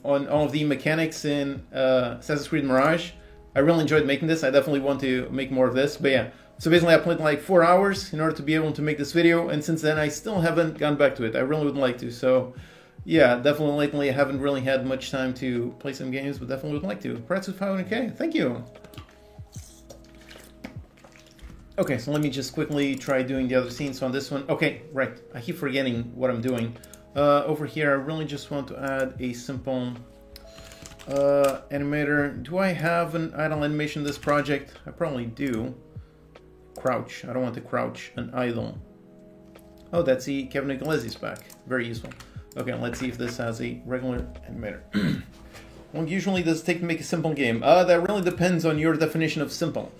Speaker 1: on all of the mechanics in Assassin's Creed Mirage. I really enjoyed making this. I definitely want to make more of this, but yeah. So basically I played like 4 hours in order to be able to make this video, and since then I still haven't gone back to it. I really would like to, so yeah, definitely lately I haven't really had much time to play some games, but definitely would like to. Perhaps with 500k, thank you. Okay, so let me just quickly try doing the other scenes on this one. Okay, right, I keep forgetting what I'm doing. Over here, I really just want to add a simple animator. Do I have an idle animation in this project? I probably do. Crouch, I don't want to crouch an idle. Oh, that's the Kevin Iglesias back, very useful. Okay, let's see if this has a regular animator. How long usually does it take to make a simple game? That really depends on your definition of simple.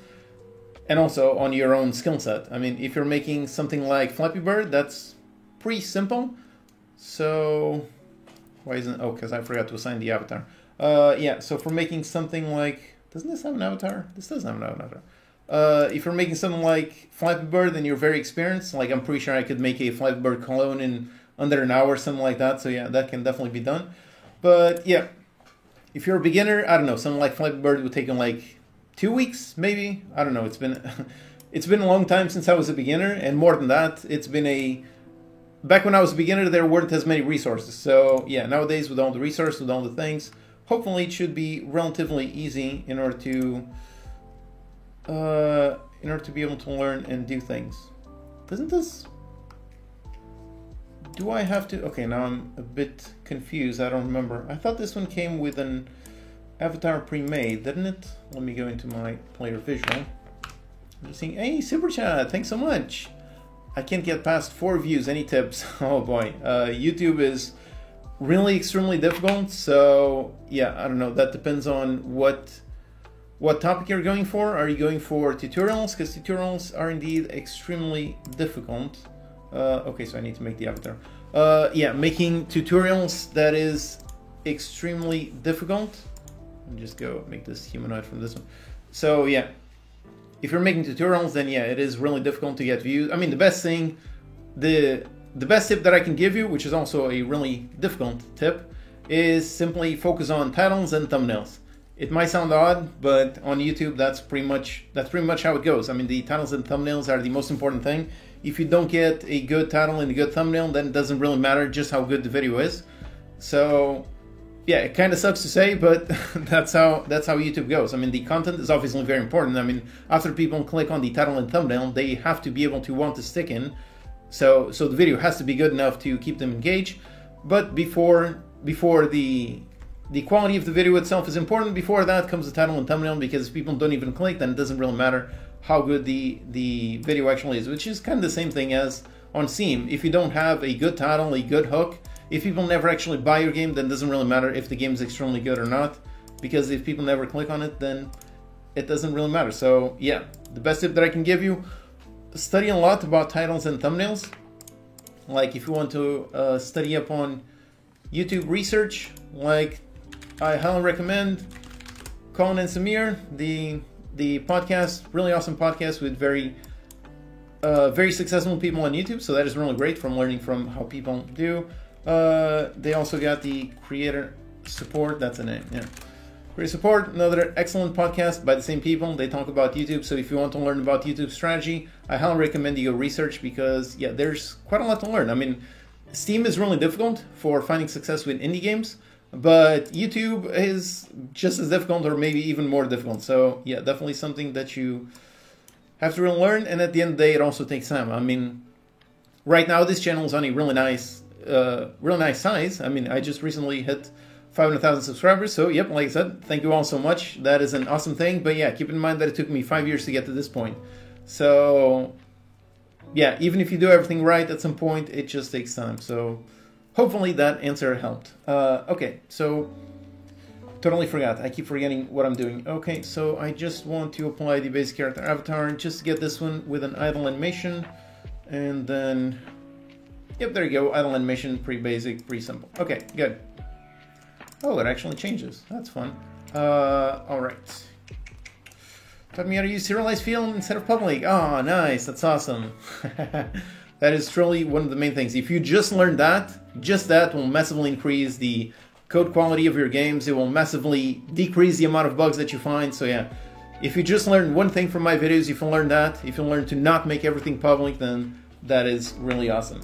Speaker 1: And also on your own skill set. I mean, if you're making something like Flappy Bird, that's pretty simple. So, why isn't... Oh, because I forgot to assign the avatar. Yeah, so for making something like... Doesn't this have an avatar? This doesn't have an avatar. If you're making something like Flappy Bird, then you're very experienced. Like, I'm pretty sure I could make a Flappy Bird clone in under an hour, something like that. So yeah, that can definitely be done. But yeah, if you're a beginner, I don't know, something like Flappy Bird would take in like 2 weeks, maybe. I don't know. It's been it's been a long time since I was a beginner, and more than that, it's been a... Back when I was a beginner, there weren't as many resources. So yeah, nowadays with all the resources, with all the things, hopefully it should be relatively easy in order to be able to learn and do things. Doesn't this... Do I have to... Okay, now I'm a bit confused. I don't remember. I thought this one came with an avatar pre-made, didn't it? Let me go into my player visual. I'm just seeing... Hey, Super Chat! Thanks so much! I can't get past 4 views. Any tips? Oh boy. YouTube is really extremely difficult. So, yeah, I don't know. That depends on what topic you're going for. Are you going for tutorials? Because tutorials are indeed extremely difficult. Okay, so I need to make the avatar. Yeah, making tutorials, that is extremely difficult. Let me just go make this humanoid from this one. So yeah, if you're making tutorials, then yeah, it is really difficult to get views. I mean, the best thing, the best tip that I can give you, which is also a really difficult tip, is simply focus on titles and thumbnails. It might sound odd, but on YouTube, that's pretty much how it goes. I mean, the titles and thumbnails are the most important thing. If you don't get a good title and a good thumbnail, then it doesn't really matter just how good the video is. So, yeah, it kind of sucks to say, but that's how YouTube goes. I mean, the content is obviously very important. I mean, after people click on the title and thumbnail, they have to be able to want to stick in. So the video has to be good enough to keep them engaged. But before the quality of the video itself is important. Before that comes the title and thumbnail, because if people don't even click, then it doesn't really matter how good the video actually is, which is kind of the same thing as on Steam. If you don't have a good title, a good hook, if people never actually buy your game, then it doesn't really matter if the game is extremely good or not, because if people never click on it, then it doesn't really matter. So yeah, the best tip that I can give you, study a lot about titles and thumbnails. Like if you want to study up on YouTube research, like I highly recommend Colin and Samir, the podcast, really awesome podcast with very successful people on YouTube. So that is really great from learning from how people do. They also got the Creator Support, that's the name, yeah. Creator Support, another excellent podcast by the same people. They talk about YouTube. So if you want to learn about YouTube strategy, I highly recommend you go research, because yeah, there's quite a lot to learn. I mean, Steam is really difficult for finding success with indie games, but YouTube is just as difficult, or maybe even more difficult. So yeah, definitely something that you have to really learn. And at the end of the day, it also takes time. I mean, right now this channel is on a really nice size. I mean, I just recently hit 500,000 subscribers. So yep, like I said, thank you all so much. That is an awesome thing. But yeah, keep in mind that it took me 5 years to get to this point. So yeah, even if you do everything right, at some point it just takes time. So hopefully that answer helped. Okay, so totally forgot. I keep forgetting what I'm doing. Okay, so I just want to apply the basic character avatar, just to get this one with an idle animation. And then, yep, there you go. Idle animation, pretty basic, pretty simple. Okay, good. Oh, it actually changes. That's fun. All right. Taught me how to use serialized field instead of public. Oh, nice. That's awesome. That is truly one of the main things. If you just learn that, just that will massively increase the code quality of your games. It will massively decrease the amount of bugs that you find. So yeah, if you just learn one thing from my videos, if you learn that, if you learn to not make everything public, then that is really awesome.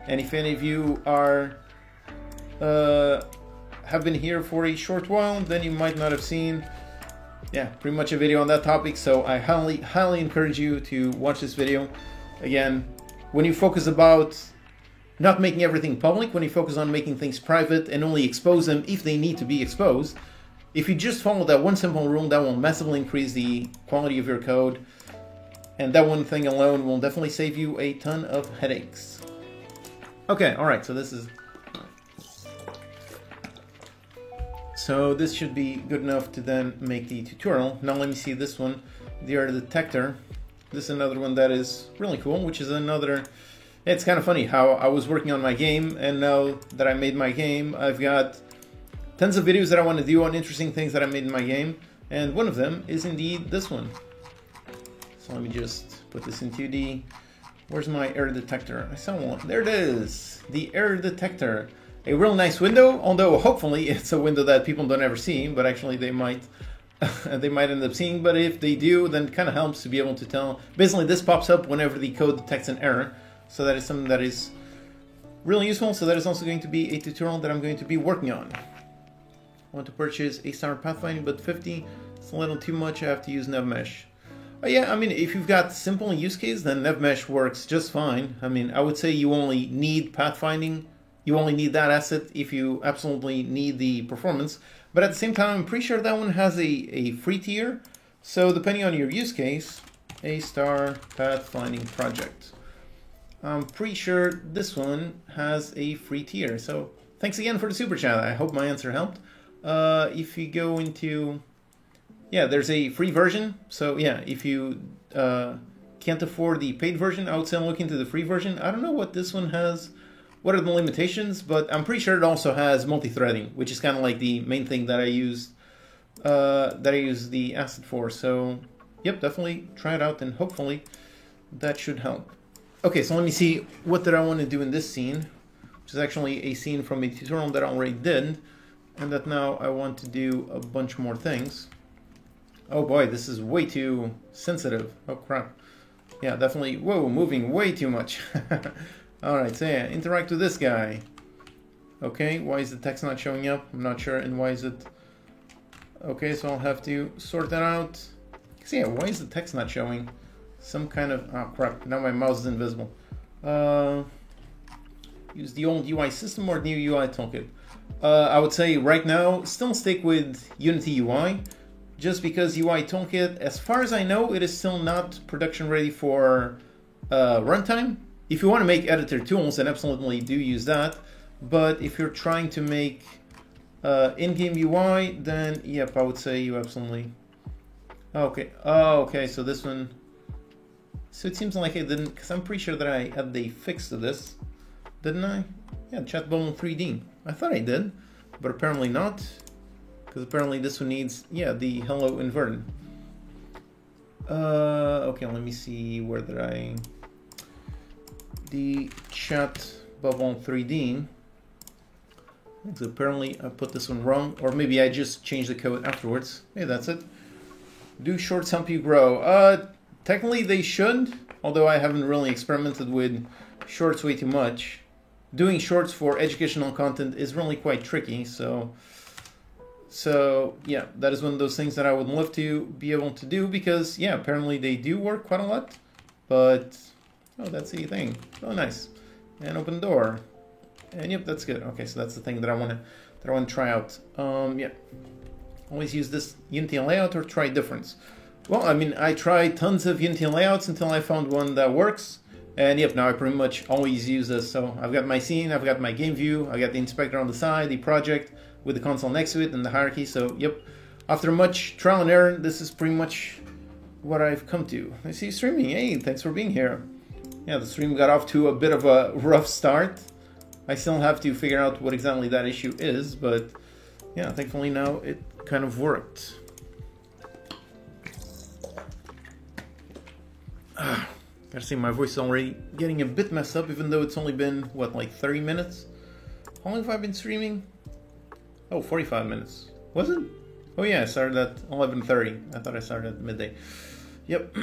Speaker 1: And if any of you are have been here for a short while, then you might not have seen, yeah, pretty much a video on that topic. So I highly encourage you to watch this video. Again, when you focus about not making everything public, when you focus on making things private and only expose them if they need to be exposed, if you just follow that one simple rule, that will massively increase the quality of your code. And that one thing alone will definitely save you a ton of headaches. Okay, all right, so this should be good enough to then make the tutorial. Now let me see this one, the error detector. This is another one that is really cool, which is another, it's kind of funny how I was working on my game, and now that I made my game, I've got tons of videos that I want to do on interesting things that I made in my game, and one of them is indeed this one. So let me just put this into where's my error detector? I saw one. There it is, the error detector. A real nice window, although hopefully it's a window that people don't ever see, but actually they might end up seeing. But if they do, then it kind of helps to be able to tell. Basically, this pops up whenever the code detects an error. So that is something that is really useful. So that is also going to be a tutorial that I'm going to be working on. I want to purchase a star pathfinding, but 50, it's a little too much. I have to use NevMesh. Yeah, I mean, if you've got simple use case, then NevMesh works just fine. I mean, I would say you only need pathfinding. You only need that asset if you absolutely need the performance. But at the same time, I'm pretty sure that one has a free tier. So depending on your use case, a star pathfinding project. I'm pretty sure this one has a free tier. So thanks again for the super chat. I hope my answer helped. If you go into, yeah, there's a free version. So yeah, if you can't afford the paid version, I would say look into the free version. I don't know what this one has. What are the limitations? But I'm pretty sure it also has multi-threading, which is kind of like the main thing that I use the asset for. So, yep, definitely try it out, and hopefully that should help. Okay, so let me see, what did I want to do in this scene, which is actually a scene from a tutorial that I already did. and that now I want to do a bunch more things. Oh boy, this is way too sensitive. Oh crap. Yeah, definitely, whoa, moving way too much. Alright, so yeah, interact with this guy. Okay, why is the text not showing up? I'm not sure, and why is it... Okay, so I'll have to sort that out. So yeah, why is the text not showing? Some kind of... Oh crap, now my mouse is invisible. Use the old UI system or new UI toolkit? I would say right now, still stick with Unity UI. Just because UI toolkit, as far as I know, it is still not production ready for runtime. If you want to make editor tools, then absolutely do use that. But if you're trying to make in-game UI, then yep, I would say you absolutely... Okay, oh, okay, so this one... So it seems like I didn't, because I'm pretty sure that I had the fix to this. Didn't I? Yeah, chat bubble in 3D. I thought I did, but apparently not. Because apparently this one needs, yeah, the hello inverted. Okay, let me see, where did I... The chat bubble 3D. So apparently I put this one wrong, or maybe I just changed the code afterwards. Hey, that's it. Do shorts help you grow? Technically they should, although I haven't really experimented with shorts way too much. Doing shorts for educational content is really quite tricky, so yeah, that is one of those things that I would love to be able to do, because yeah, apparently they do work quite a lot. But oh, that's the thing. Oh, nice. And open door. And yep, that's good. Okay, so that's the thing that I want to try out. Yeah, always use this Unity layout or try difference. Well, I mean, I tried tons of Unity layouts until I found one that works. And yep, now I pretty much always use this. So I've got my scene, I've got my game view, I got the inspector on the side, the project with the console next to it, and the hierarchy. So yep, after much trial and error, this is pretty much what I've come to. I see you streaming. Hey, thanks for being here. Yeah, the stream got off to a bit of a rough start. I still have to figure out what exactly that issue is, but yeah, thankfully now it kind of worked. Gotta say, my voice is already getting a bit messed up, even though it's only been, what, like 30 minutes? How long have I been streaming? Oh, 45 minutes. Was it? Oh yeah, I started at 11:30. I thought I started at midday. Yep.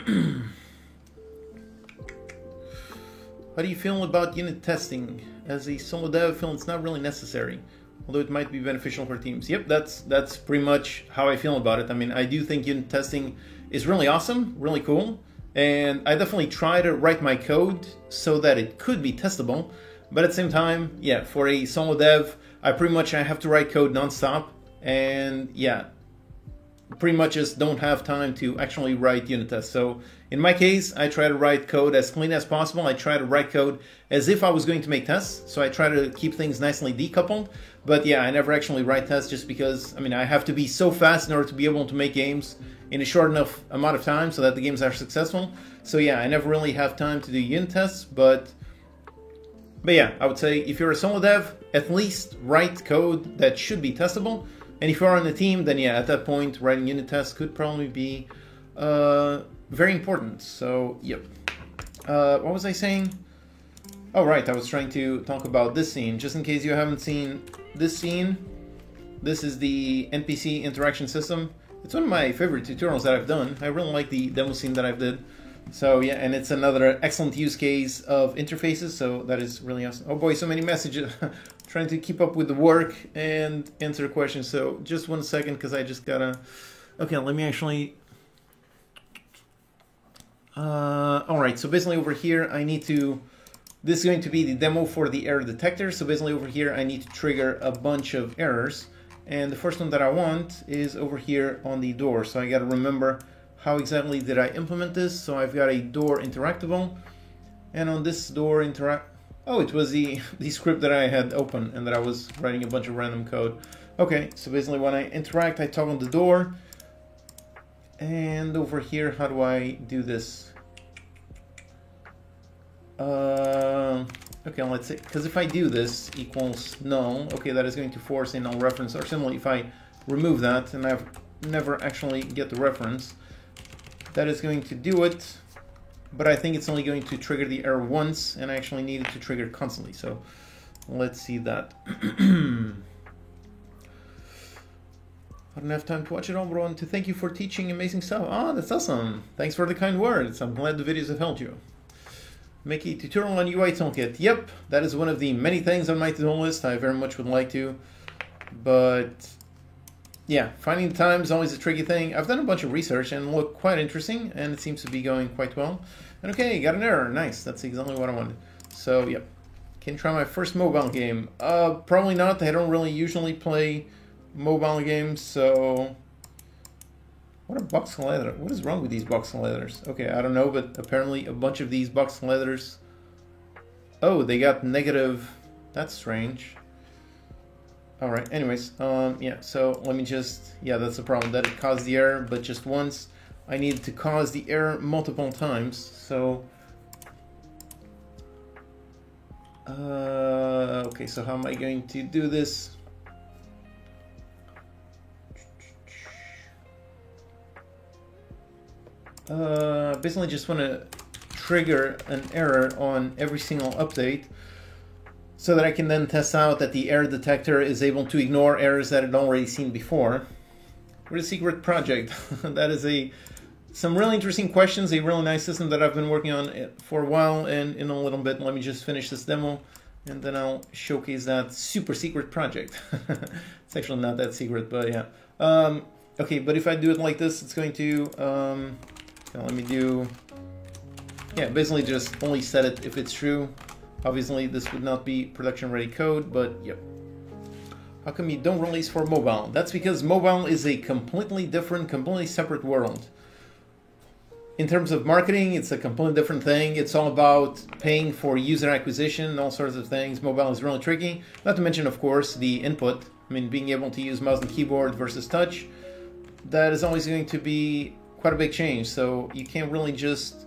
Speaker 1: How do you feel about unit testing? As a solo dev, I feel it's not really necessary, although it might be beneficial for teams. Yep, that's pretty much how I feel about it. I mean, I do think unit testing is really awesome, really cool, and I definitely try to write my code so that it could be testable. But at the same time, yeah, for a solo dev, I have to write code nonstop, and yeah, pretty much just don't have time to actually write unit tests. So in my case, I try to write code as clean as possible. I try to write code as if I was going to make tests. So I try to keep things nicely decoupled. But yeah, I never actually write tests just because, I mean, I have to be so fast in order to be able to make games in a short enough amount of time so that the games are successful. So yeah, I never really have time to do unit tests. But yeah, I would say if you're a solo dev, at least write code that should be testable. And if you're on a team, then yeah, at that point, writing unit tests could probably be very important. So, yep. What was I saying? Oh, right, I was trying to talk about this scene. Just in case you haven't seen this scene, this is the NPC interaction system. It's one of my favorite tutorials that I've done. I really like the demo scene that I've did. So, yeah, and it's another excellent use case of interfaces, so that is really awesome. Oh boy, so many messages. Trying to keep up with the work and answer questions. So just 1 second, because I just gotta... Okay, let me actually... Alright, so basically over here I need to... This is going to be the demo for the error detector. So basically over here I need to trigger a bunch of errors. And the first one that I want is over here on the door. So I gotta remember how exactly did I implement this. So I've got a door interactable. And on this door Oh, it was the script that I had open and that I was writing a bunch of random code. Okay, so basically when I interact, I toggle the door. And over here, how do I do this? Okay, let's say, because if I do this equals null, okay, that is going to force a null reference. Or similarly, if I remove that and I've never actually get the reference, that is going to do it. But I think it's only going to trigger the error once, and I actually need it to trigger constantly. So let's see that. I don't have time to watch it all, but I want to thank you for teaching amazing stuff. Oh, that's awesome. Thanks for the kind words. I'm glad the videos have helped you. Make a tutorial on UI Toolkit. Yep, that is one of the many things on my to-do list. I very much would like to. But yeah, finding the time is always a tricky thing. I've done a bunch of research and looked quite interesting, and it seems to be going quite well. And okay, got an error. Nice. That's exactly what I wanted. So, yep. Can try my first mobile game. Probably not. I don't really usually play mobile games, so what are box leather? What is wrong with these box leathers? Okay, I don't know, but apparently a bunch of these box leathers. Oh, they got negative. That's strange. All right. Anyways, yeah. So let me just. Yeah, that's the problem. That it caused the error, but just once. I needed to cause the error multiple times. So. Okay. So how am I going to do this? Basically just want to trigger an error on every single update so that I can then test out that the error detector is able to ignore errors that it already seen before. What is a secret project? That is some really interesting questions, a really nice system that I've been working on for a while, and in a little bit let me just finish this demo and then I'll showcase that super secret project. It's actually not that secret, but yeah. Okay, but if I do it like this, it's going to let me do, yeah, basically just only set it if it's true. Obviously, this would not be production-ready code, but yep. How come you don't release for mobile? That's because mobile is a completely different, completely separate world. In terms of marketing, it's a completely different thing. It's all about paying for user acquisition and all sorts of things. Mobile is really tricky. Not to mention, of course, the input. I mean, being able to use mouse and keyboard versus touch. That is always going to be quite a big change, so you can't really just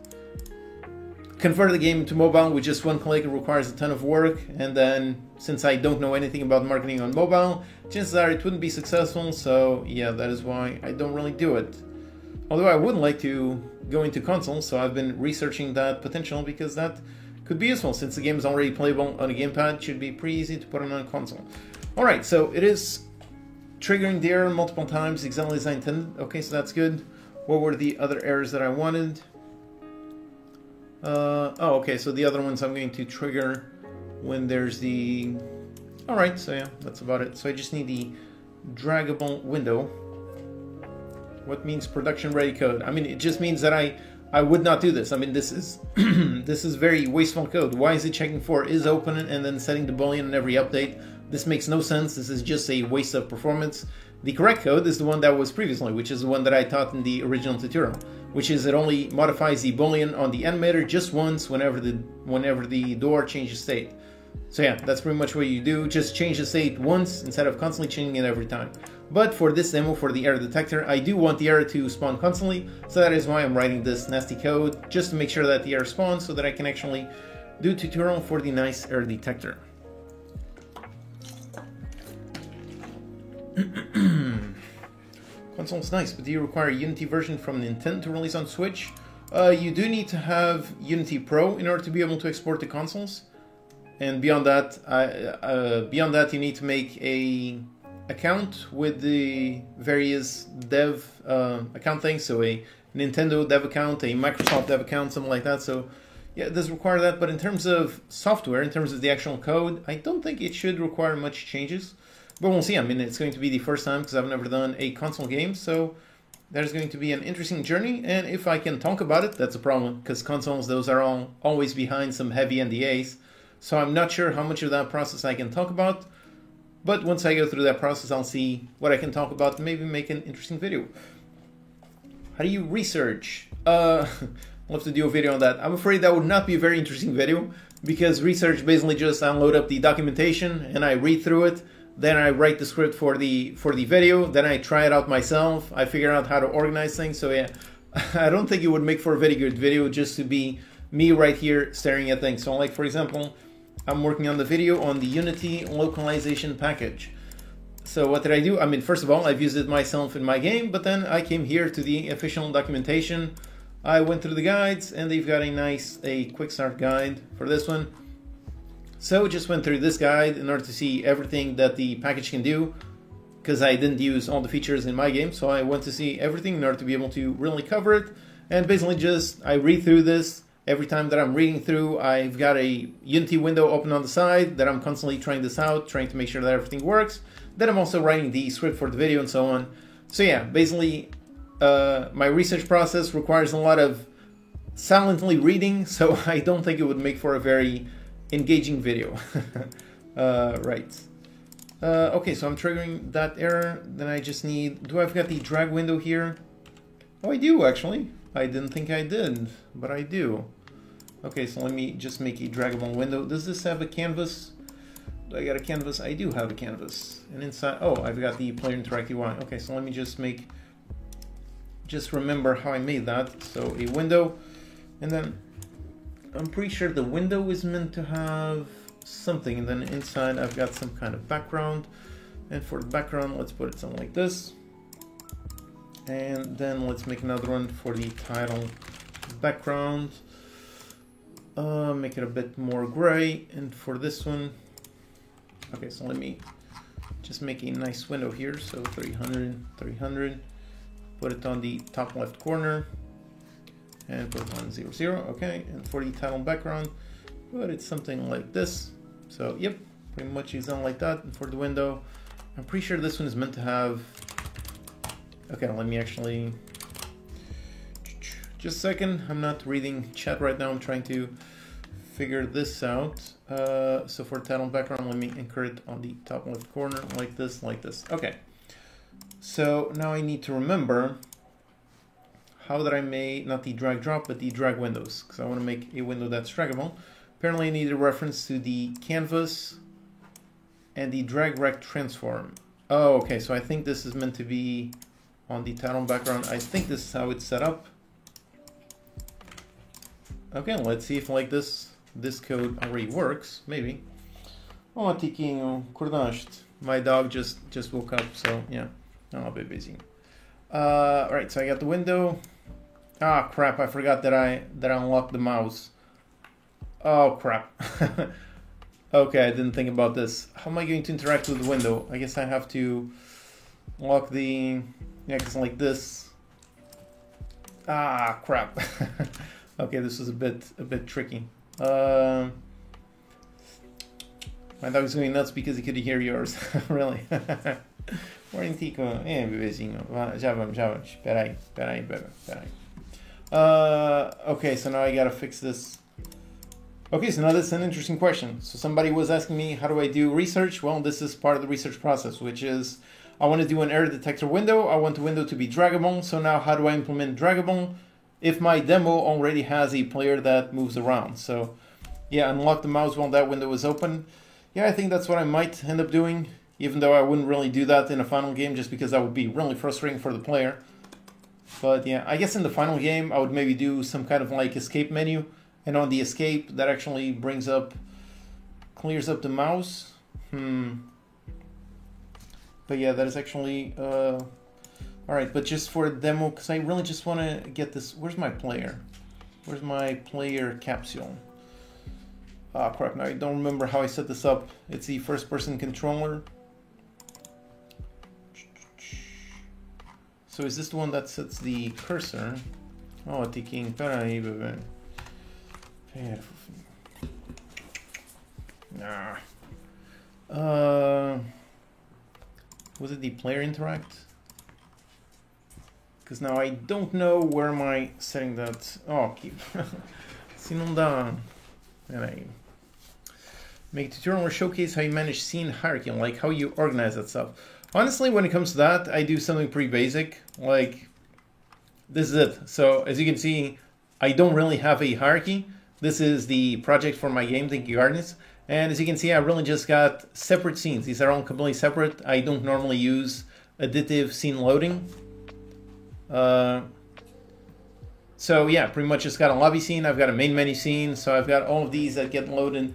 Speaker 1: convert the game to mobile with just one click. It requires a ton of work, and then since I don't know anything about marketing on mobile, chances are it wouldn't be successful, so yeah, that is why I don't really do it. Although I would like to go into console, so I've been researching that potential because that could be useful. Since the game is already playable on a gamepad, it should be pretty easy to put it on a console. Alright, so it is triggering the error multiple times exactly as I intended. Okay, so that's good. What were the other errors that I wanted? Oh, okay, so the other ones I'm going to trigger when there's the... Alright, so yeah, that's about it. So I just need the draggable window. What means production-ready code? I mean, it just means that I would not do this. I mean, this is this is very wasteful code. Why is it checking for is open and then setting the boolean in every update? This makes no sense. This is just a waste of performance. The correct code is the one that was previously, which is the one that I taught in the original tutorial, which is it only modifies the boolean on the animator just once whenever the door changes state. So yeah, that's pretty much what you do. Just change the state once instead of constantly changing it every time. But for this demo, for the error detector, I do want the error to spawn constantly, so that is why I'm writing this nasty code, just to make sure that the error spawns so that I can actually do a tutorial for the nice error detector. Console's nice, but do you require a Unity version from Nintendo to release on Switch? You do need to have Unity Pro in order to be able to export to consoles. And beyond that, you need to make a account with the various dev account things. So a Nintendo dev account, a Microsoft dev account, something like that. So yeah, it does require that. But in terms of software, in terms of the actual code, I don't think it should require much changes. But we'll see. I mean, it's going to be the first time because I've never done a console game. So there's going to be an interesting journey. And if I can talk about it, that's a problem. Because consoles, those are always behind some heavy NDAs. So I'm not sure how much of that process I can talk about. But once I go through that process, I'll see what I can talk about and maybe make an interesting video. How do you research? I'll have to do a video on that. I'm afraid that would not be a very interesting video because research basically just I load up the documentation and I read through it. Then I write the script for the video. Then I try it out myself. I figure out how to organize things. So yeah, I don't think it would make for a very good video just to be me right here staring at things. So like for example, I'm working on the video on the Unity localization package. So what did I do? I mean, first of all, I've used it myself in my game, but then I came here to the official documentation. I went through the guides and they've got a quick start guide for this one. So just went through this guide in order to see everything that the package can do. because I didn't use all the features in my game, so I want to see everything in order to be able to really cover it. And basically just, I read through this. Every time that I'm reading through, I've got a Unity window open on the side that I'm constantly trying this out, trying to make sure that everything works. Then I'm also writing the script for the video and so on. So yeah, basically my research process requires a lot of silently reading, so I don't think it would make for a very engaging video. Right. Okay, so I'm triggering that error. Then I just need, do I've got the drag window here? Oh, I do actually. I didn't think I did, but I do. Okay, so let me just make a draggable window. Does this have a canvas? Do I got a canvas? I do have a canvas. And inside, oh, I've got the player interactive UI. Okay, so let me just remember how I made that. So a window, and then I'm pretty sure the window is meant to have something, and then inside I've got some kind of background. And for the background, let's put it something like this. And then let's make another one for the title background. Make it a bit more gray. And for this one, okay, so let me just make a nice window here. So 300, 300. Put it on the top left corner. And put it on 0, 0. Okay, and for the title background, put it something like this. So, yep, pretty much is done like that. And for the window, I'm pretty sure this one is meant to have... Okay, let me actually... Just a second, I'm not reading chat right now. I'm trying to figure this out. So for title background, let me anchor it on the top left corner like this, like this. Okay. So now I need to remember how that I made, not the drag drop, but the drag windows, because I want to make a window that's draggable. Apparently I need a reference to the canvas and the drag rect transform. Oh, okay, so I think this is meant to be on the title background. I think this is how it's set up. Okay, let's see if like this code already works, maybe. Oh, Tiquinho, acordaste. My dog just woke up, so yeah, I'm a bit busy. Right, so I got the window. Ah, crap, I forgot that I unlocked the mouse. Oh, crap. Okay, I didn't think about this. How am I going to interact with the window? I guess I have to lock the... Yeah, because like this. Ah, crap. Okay, this is a bit tricky. My dog's going nuts because he could hear yours. Really. Morning, Tico. Bebezinho. Já vamos. Espera aí, bebê. Okay, so now I gotta fix this. Okay, so now that's an interesting question. So somebody was asking me, how do I do research? Well, this is part of the research process, which is I want to do an error detector window. I want the window to be draggable. So now how do I implement draggable if my demo already has a player that moves around? So yeah, unlock the mouse while that window is open. Yeah, I think that's what I might end up doing, even though I wouldn't really do that in a final game just because that would be really frustrating for the player. But yeah, I guess in the final game, I would maybe do some kind of like escape menu. And on the escape, that actually clears up the mouse. But yeah, that is actually, all right, but just for a demo, because I really just want to get this, where's my player? Where's my player capsule? Ah, crap, now I don't remember how I set this up. It's the first person controller. So is this the one that sets the cursor? Oh, Tiquinho, peraí, bebê. Nah. Was it the player interact? Because now I don't know where am I setting that. Oh, keep. Se não dá. Peraí. Make tutorial or showcase how you manage scene hierarchy, like how you organize that stuff. Honestly, when it comes to that, I do something pretty basic. Like, this is it. So, as you can see, I don't really have a hierarchy. This is the project for my game, Thank You Gardens. And as you can see, I really just got separate scenes. These are all completely separate. I don't normally use additive scene loading. So yeah, pretty much just got a lobby scene. I've got a main menu scene. So I've got all of these that get loaded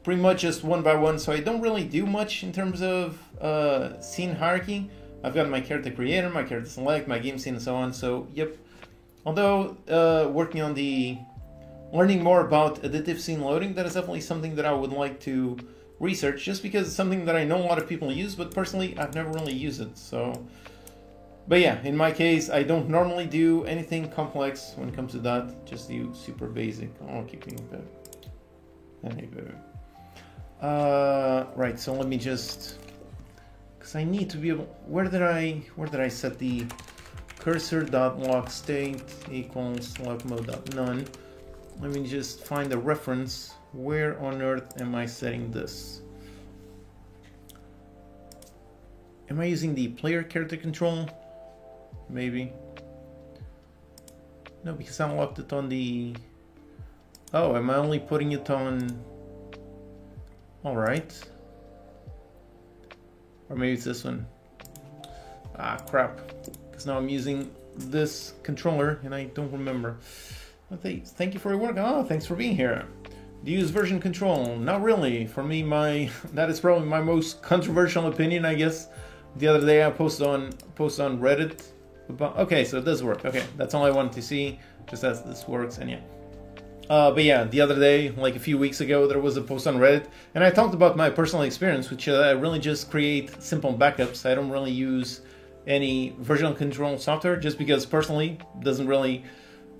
Speaker 1: pretty much just one by one. So I don't really do much in terms of scene hierarchy. I've got my character creator, my character select, my game scene, and so on. So yep. Although working on learning more about additive scene loading, that is definitely something that I would like to research, just because it's something that I know a lot of people use, but personally I've never really used it. So, but yeah, in my case, I don't normally do anything complex when it comes to that. Just do super basic. Oh, keeping better. Right. So let me just, because I need to be able. Where did I set the cursor dot lock state equals lock mode dot none? Let me just find the reference. Where on earth am I setting this? Am I using the player character control? Maybe. No, because I locked it on the... Oh, am I only putting it on... Alright. Or maybe it's this one. Ah, crap. Because now I'm using this controller and I don't remember. Thank you for your work. Oh, thanks for being here. Do you use version control? Not really. For me, that is probably my most controversial opinion, I guess. The other day I posted on Reddit about, okay, so it does work. Okay, that's all I wanted to see, just as this works, and yeah. But yeah, the other day, like a few weeks ago, there was a post on Reddit, and I talked about my personal experience, which I really just create simple backups. I don't really use any version control software, just because personally,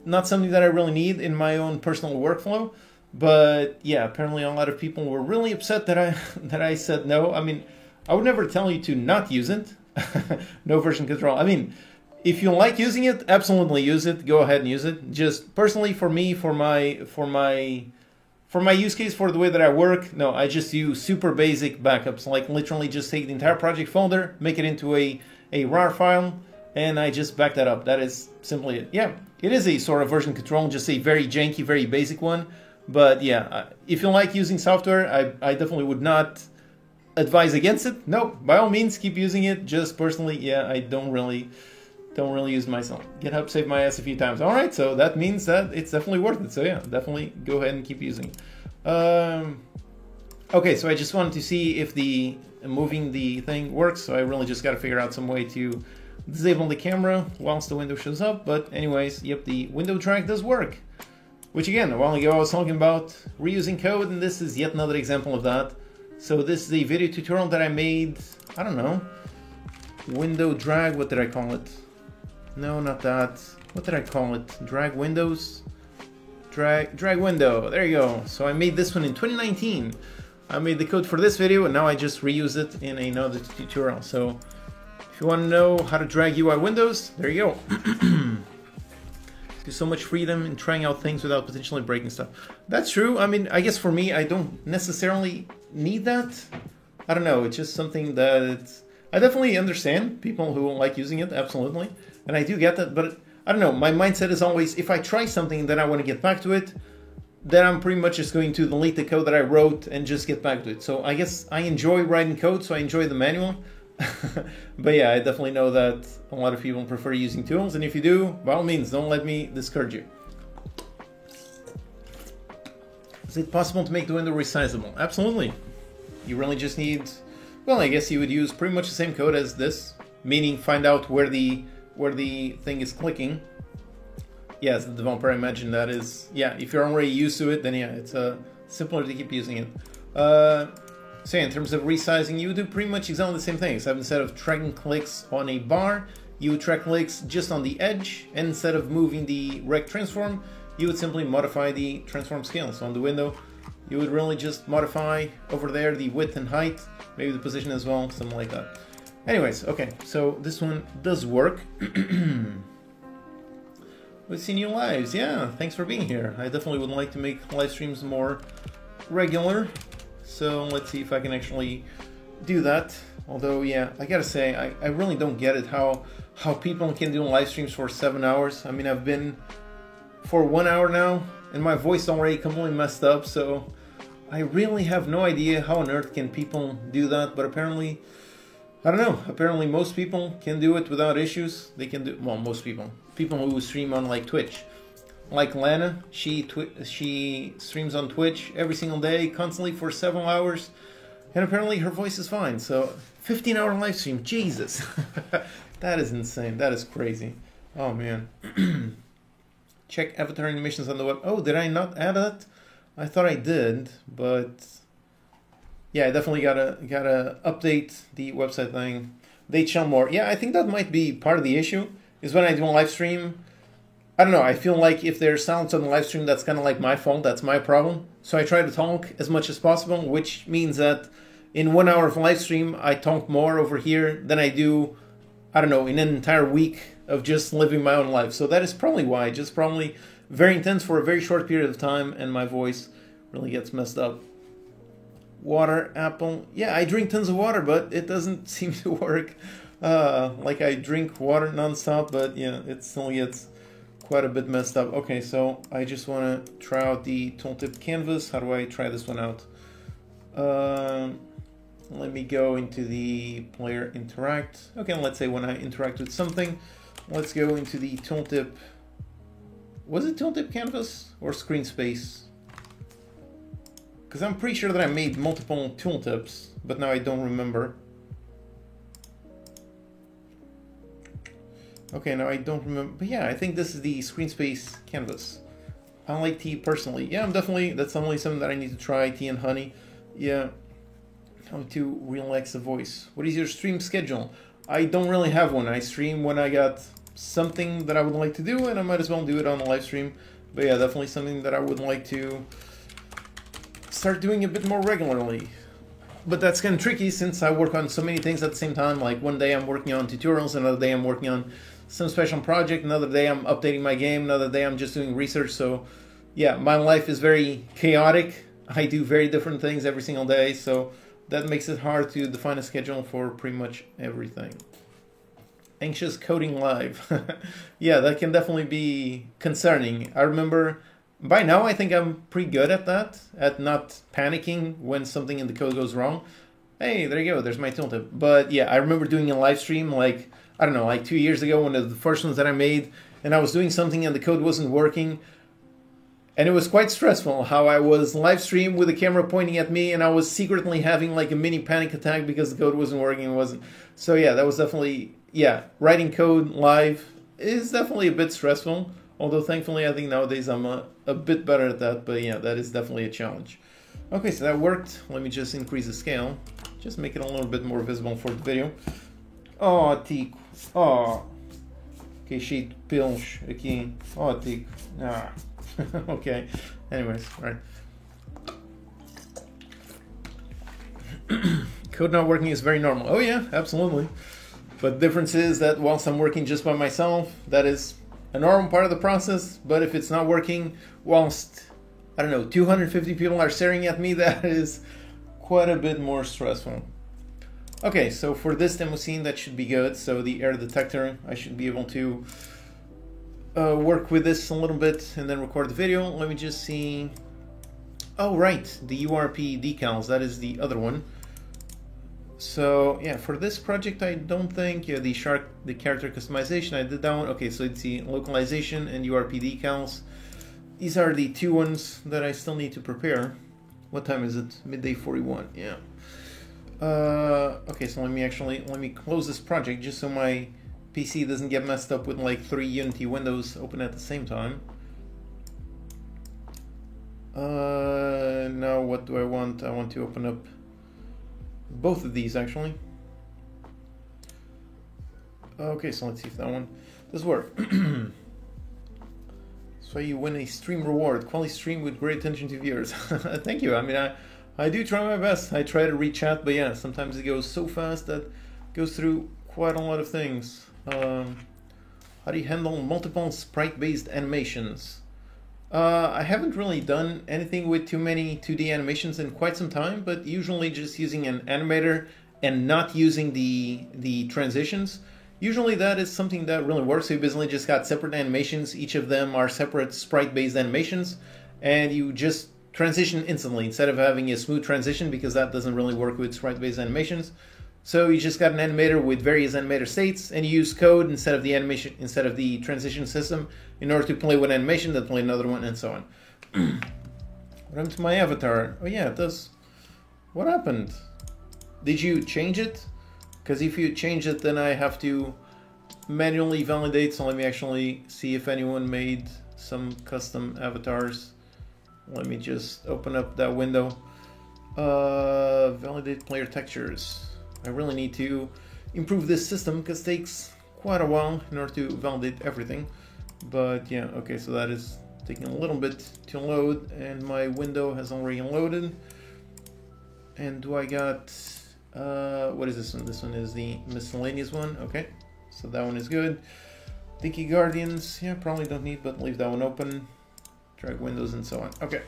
Speaker 1: not something that I really need in my own personal workflow. But yeah, apparently a lot of people were really upset that I said no. I mean, I would never tell you to not use it. No version control. I mean, if you like using it, absolutely use it. Go ahead and use it. Just personally for me, for my use case, for the way that I work, no, I just use super basic backups. Like literally just take the entire project folder, make it into a RAR file, and I just back that up. That is simply it. Yeah, it is a sort of version control, just a very janky, very basic one. But yeah, if you like using software, I definitely would not advise against it. No, by all means, keep using it. Just personally, yeah, I don't really use it myself. GitHub saved my ass a few times. All right, so that means that it's definitely worth it. So yeah, definitely go ahead and keep using it. Okay, so I just wanted to see if the moving the thing works. So I really just got to figure out some way to disable the camera whilst the window shows up. But anyways, yep, the window drag does work. Which again, a while ago I was talking about reusing code, and this is yet another example of that. So this is a video tutorial that I made, I don't know, window drag, what did I call it? No, not that. What did I call it? Drag windows? Drag window, there you go. So I made this one in 2019. I made the code for this video and now I just reuse it in another tutorial. So if you want to know how to drag UI windows, there you go. So much freedom in trying out things without potentially breaking stuff. That's true. I mean, I guess for me, I don't necessarily need that. I don't know. It's just something that I definitely understand people who like using it. Absolutely. And I do get that. But I don't know. My mindset is always, if I try something, then I want to get back to it. Then I'm pretty much just going to delete the code that I wrote and just get back to it. So I guess I enjoy writing code. So I enjoy the manual. But yeah, I definitely know that a lot of people prefer using tools, and if you do, by all means, don't let me discourage you. Is it possible to make the window resizable? Absolutely. You really just need, well, I guess you would use pretty much the same code as this, meaning find out where the thing is clicking. Yeah, as the developer, I imagine that is, yeah, if you're already used to it, then yeah, it's simpler to keep using it. So yeah, in terms of resizing, you would do pretty much exactly the same thing, except instead of tracking clicks on a bar, you would track clicks just on the edge, and instead of moving the rect transform, you would simply modify the transform scale. So on the window, you would really just modify over there the width and height, maybe the position as well, something like that. Anyways, okay, so this one does work. We've seen you lives, yeah, thanks for being here. I definitely would like to make live streams more regular. So let's see if I can actually do that. Although, yeah, I gotta say, I really don't get it how people can do live streams for 7 hours. I mean, I've been for 1 hour now, and my voice already completely messed up, so I really have no idea how on earth can people do that, but apparently, I don't know, apparently most people can do it without issues. They can do, well, most people who stream on like Twitch. Like Lana, she streams on Twitch every single day, constantly for several hours, and apparently her voice is fine. So 15-hour live stream, Jesus, that is insane. That is crazy. Oh man. Check avatar animations on the web. Oh, did I not add that? I thought I did, but Yeah, I definitely gotta update the website thing. They chill more. Yeah, I think that might be part of the issue. Is when I do a live stream, I don't know. I feel like if there's silence on the live stream, that's kind of like my fault. That's my problem. So I try to talk as much as possible, which means that in 1 hour of live stream, I talk more over here than I do, I don't know, in an entire week of just living my own life. So that is probably why. Just probably very intense for a very short period of time, and my voice really gets messed up. Water, apple. Yeah, I drink tons of water, but it doesn't seem to work. Like I drink water nonstop, but yeah, it still gets quite a bit messed up. Okay, so I just want to try out the tooltip canvas. How do I try this one out? Let me go into the player interact. Okay, let's say when I interact with something, let's go into the tooltip. Was it tooltip canvas or screen space? Because I'm pretty sure that I made multiple tooltips, but now I don't remember. Okay, now I don't remember. But yeah, I think this is the screen space canvas. I like tea personally. Yeah, that's definitely something that I need to try, tea and honey. Yeah. How to relax the voice. What is your stream schedule? I don't really have one. I stream when I got something that I would like to do, and I might as well do it on a live stream. But yeah, definitely something that I would like to start doing a bit more regularly. But that's kind of tricky since I work on so many things at the same time. Like one day I'm working on tutorials, another day I'm working on some special project, another day I'm updating my game, another day I'm just doing research. So yeah, my life is very chaotic. I do very different things every single day, so that makes it hard to define a schedule for pretty much everything. Anxious coding live. Yeah, that can definitely be concerning. I remember by now I think I'm pretty good at that, at not panicking when something in the code goes wrong. Hey, there you go, there's my tooltip. But yeah, I remember doing a live stream like, I don't know, like 2 years ago, one of the first ones that I made, and I was doing something and the code wasn't working. And it was quite stressful how I was live stream with the camera pointing at me and I was secretly having like a mini panic attack because the code wasn't working. So yeah, that was definitely, yeah, writing code live is definitely a bit stressful. Although thankfully I think nowadays I'm a bit better at that, but yeah, that is definitely a challenge. Okay, so that worked. Let me just increase the scale. Just make it a little bit more visible for the video. Oh, Tico. Oh. Okay, sheet pilch aqui. Oh, Tico. Ah. Okay, anyways, all right. Code not working is very normal. Oh yeah, absolutely. But the difference is that whilst I'm working just by myself, that is a normal part of the process. But if it's not working whilst, I don't know, 250 people are staring at me, that is quite a bit more stressful. Okay, so for this demo scene, that should be good. So the air detector, I should be able to work with this a little bit and then record the video. Let me just see. Oh, right, the URP decals, that is the other one. So yeah, for this project, I don't think, yeah, the character customization, I did that one. Okay, so it's the localization and URP decals. These are the two ones that I still need to prepare. What time is it? Midday 41, yeah. Okay, so let me close this project just so my PC doesn't get messed up with like 3 Unity windows open at the same time. Now what do I want? I want to open up both of these actually. Okay, so let's see if that one does work. So you win a stream reward, quality stream with great attention to viewers. Thank you. I mean, I do try my best. I try to read chat, but yeah, sometimes it goes so fast that it goes through quite a lot of things. How do you handle multiple sprite-based animations? I haven't really done anything with too many 2D animations in quite some time, but usually just using an animator and not using the transitions. Usually that is something that really works. So you basically just got separate animations. Each of them are separate sprite-based animations, and you just transition instantly instead of having a smooth transition, because that doesn't really work with sprite-based animations. So you just got an animator with various animator states, and you use code instead of the animation, instead of the transition system, in order to play one animation, then play another one, and so on. What happened to my avatar? Oh yeah, it does. What happened? Did you change it? Because if you change it, then I have to manually validate. So let me actually see if anyone made some custom avatars. Let me just open up that window. Validate player textures. I really need to improve this system because it takes quite a while in order to validate everything. But yeah, okay, so that is taking a little bit to load, and my window has already loaded. And do I got, what is this one? This one is the miscellaneous one. Okay, so that one is good. Dinky Guardians, yeah, probably don't need, but leave that one open. Drag windows and so on. Okay.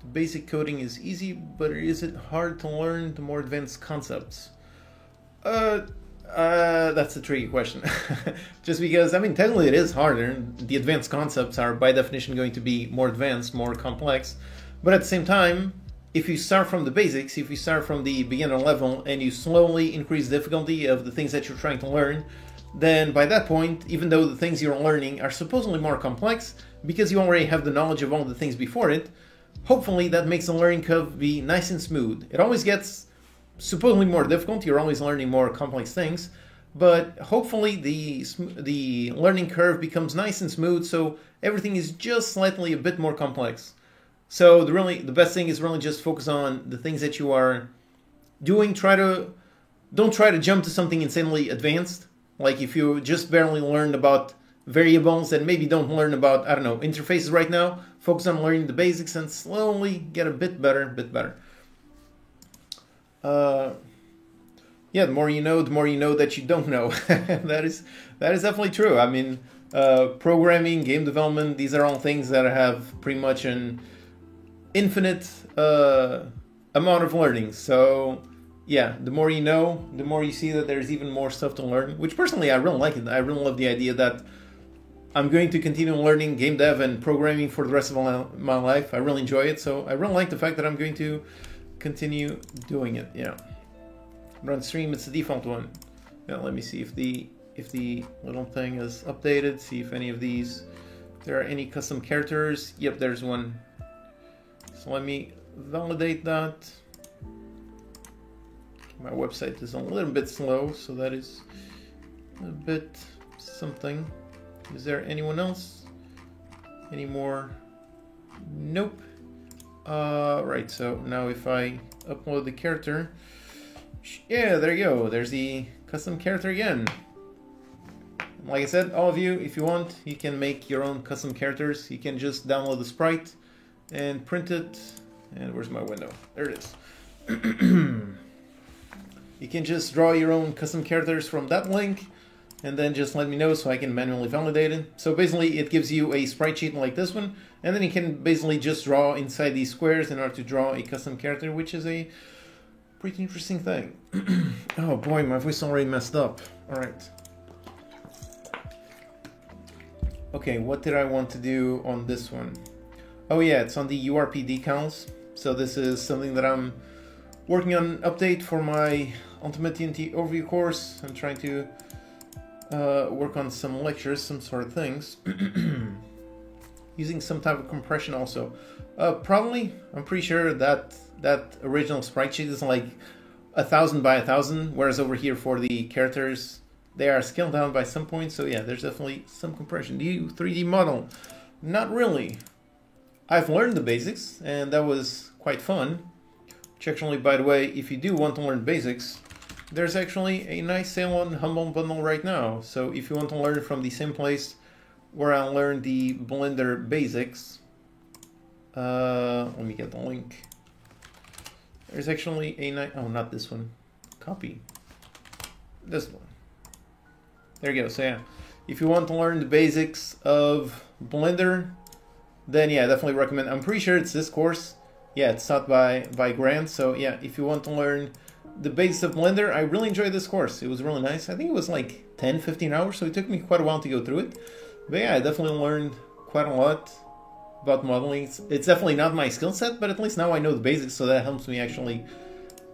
Speaker 1: The basic coding is easy, but is it hard to learn the more advanced concepts? That's a tricky question. Just because, I mean, technically it is harder. The advanced concepts are by definition going to be more advanced, more complex. But at the same time, if you start from the basics, if you start from the beginner level and you slowly increase the difficulty of the things that you're trying to learn, then by that point, even though the things you're learning are supposedly more complex, because you already have the knowledge of all the things before it, hopefully that makes the learning curve be nice and smooth. It always gets supposedly more difficult, you're always learning more complex things, but hopefully the learning curve becomes nice and smooth, so everything is just slightly a bit more complex. So the best thing is really just focus on the things that you are doing. Don't try to jump to something insanely advanced. Like if you just barely learned about variables and maybe don't learn about, I don't know, interfaces right now, focus on learning the basics and slowly get a bit better. Yeah, the more you know that you don't know. That is definitely true. I mean, programming, game development, these are all things that have pretty much an infinite amount of learning. So yeah, the more you know, the more you see that there's even more stuff to learn, which personally I really like it. I really love the idea that I'm going to continue learning game dev and programming for the rest of my life. I really enjoy it, so I really like the fact that I'm going to continue doing it. Yeah, run stream, it's the default one. Now let me see if the little thing is updated, see if any of these, there are any custom characters. Yep, there's one. So let me validate that. My website is a little bit slow, so that is a bit something. Is there anyone else? Any more? Nope. Right, so now if I upload the character, yeah, there you go. There's the custom character again. Like I said, all of you, if you want, you can make your own custom characters. You can just download the sprite and print it. And where's my window? There it is. You can just draw your own custom characters from that link and then just let me know so I can manually validate it. So basically it gives you a sprite sheet like this one, and then you can basically just draw inside these squares in order to draw a custom character, which is a pretty interesting thing. Oh boy, my voice already messed up. Alright. Okay, what did I want to do on this one? Oh yeah, it's on the URP decals. So this is something that I'm working on an update for my Ultimate TNT Overview course. I'm trying to work on some lectures, some sort of things. Using some type of compression also. Probably, I'm pretty sure that original sprite sheet is like 1,000 by 1,000, whereas over here for the characters, they are scaled down by some point. So yeah, there's definitely some compression. Do you 3D model? Not really. I've learned the basics, and that was quite fun. Which actually, by the way, if you do want to learn basics, there's actually a nice sale on Humble Bundle right now. So if you want to learn from the same place where I learned the Blender basics, let me get the link. There's actually a nice, oh, not this one, copy, this one. There you go. So yeah, if you want to learn the basics of Blender, then yeah, I definitely recommend. I'm pretty sure it's this course. Yeah, it's taught by Grant. So yeah, if you want to learn the basics of Blender, I really enjoyed this course. It was really nice. I think it was like 10-15 hours, so it took me quite a while to go through it. But yeah, I definitely learned quite a lot about modeling. It's definitely not my skill set, but at least now I know the basics, so that helps me actually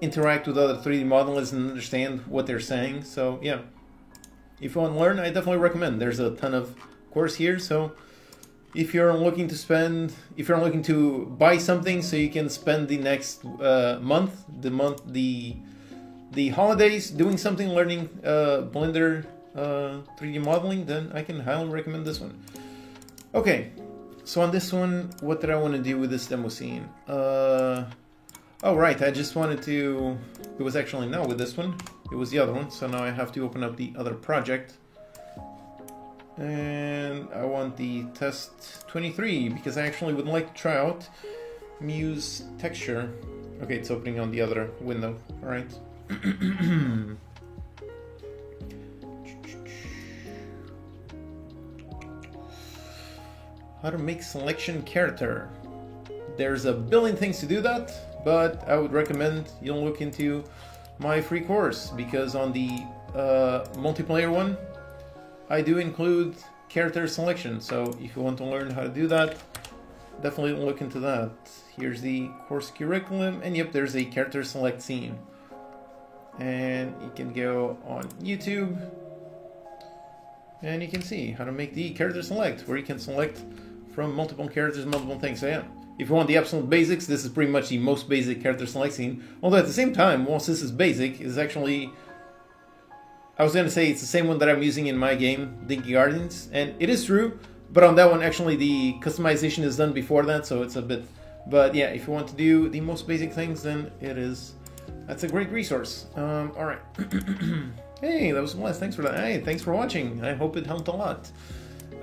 Speaker 1: interact with other 3D modelers and understand what they're saying. So yeah, if you want to learn, I definitely recommend. There's a ton of course here, so if you're looking to buy something so you can spend the next month, the holidays doing something, learning Blender 3D modeling, then I can highly recommend this one. Okay, So on this one, what did I want to do with this demo scene? Oh right, I just wanted to... It was actually not with this one, it was the other one, so now I have to open up the other project. And I want the test 23, because I actually would like to try out Muse texture. Okay, it's opening on the other window, alright. How to make selection character. There's a billion things to do that, but I would recommend you look into my free course, because on the multiplayer one, I do include character selection. So if you want to learn how to do that, definitely look into that. Here's the course curriculum, and yep, there's a character select scene. And you can go on YouTube, and you can see how to make the character select, where you can select from multiple characters, multiple things. So yeah, if you want the absolute basics, this is pretty much the most basic character select scene. Although at the same time, whilst this is basic, is actually... I was going to say it's the same one that I'm using in my game, Dinky Guardians, and it is true, but on that one actually the customization is done before that, so it's a bit... But yeah, if you want to do the most basic things, then it is... That's a great resource. Alright. Hey, that was Bless, thanks for that. Hey, thanks for watching. I hope it helped a lot.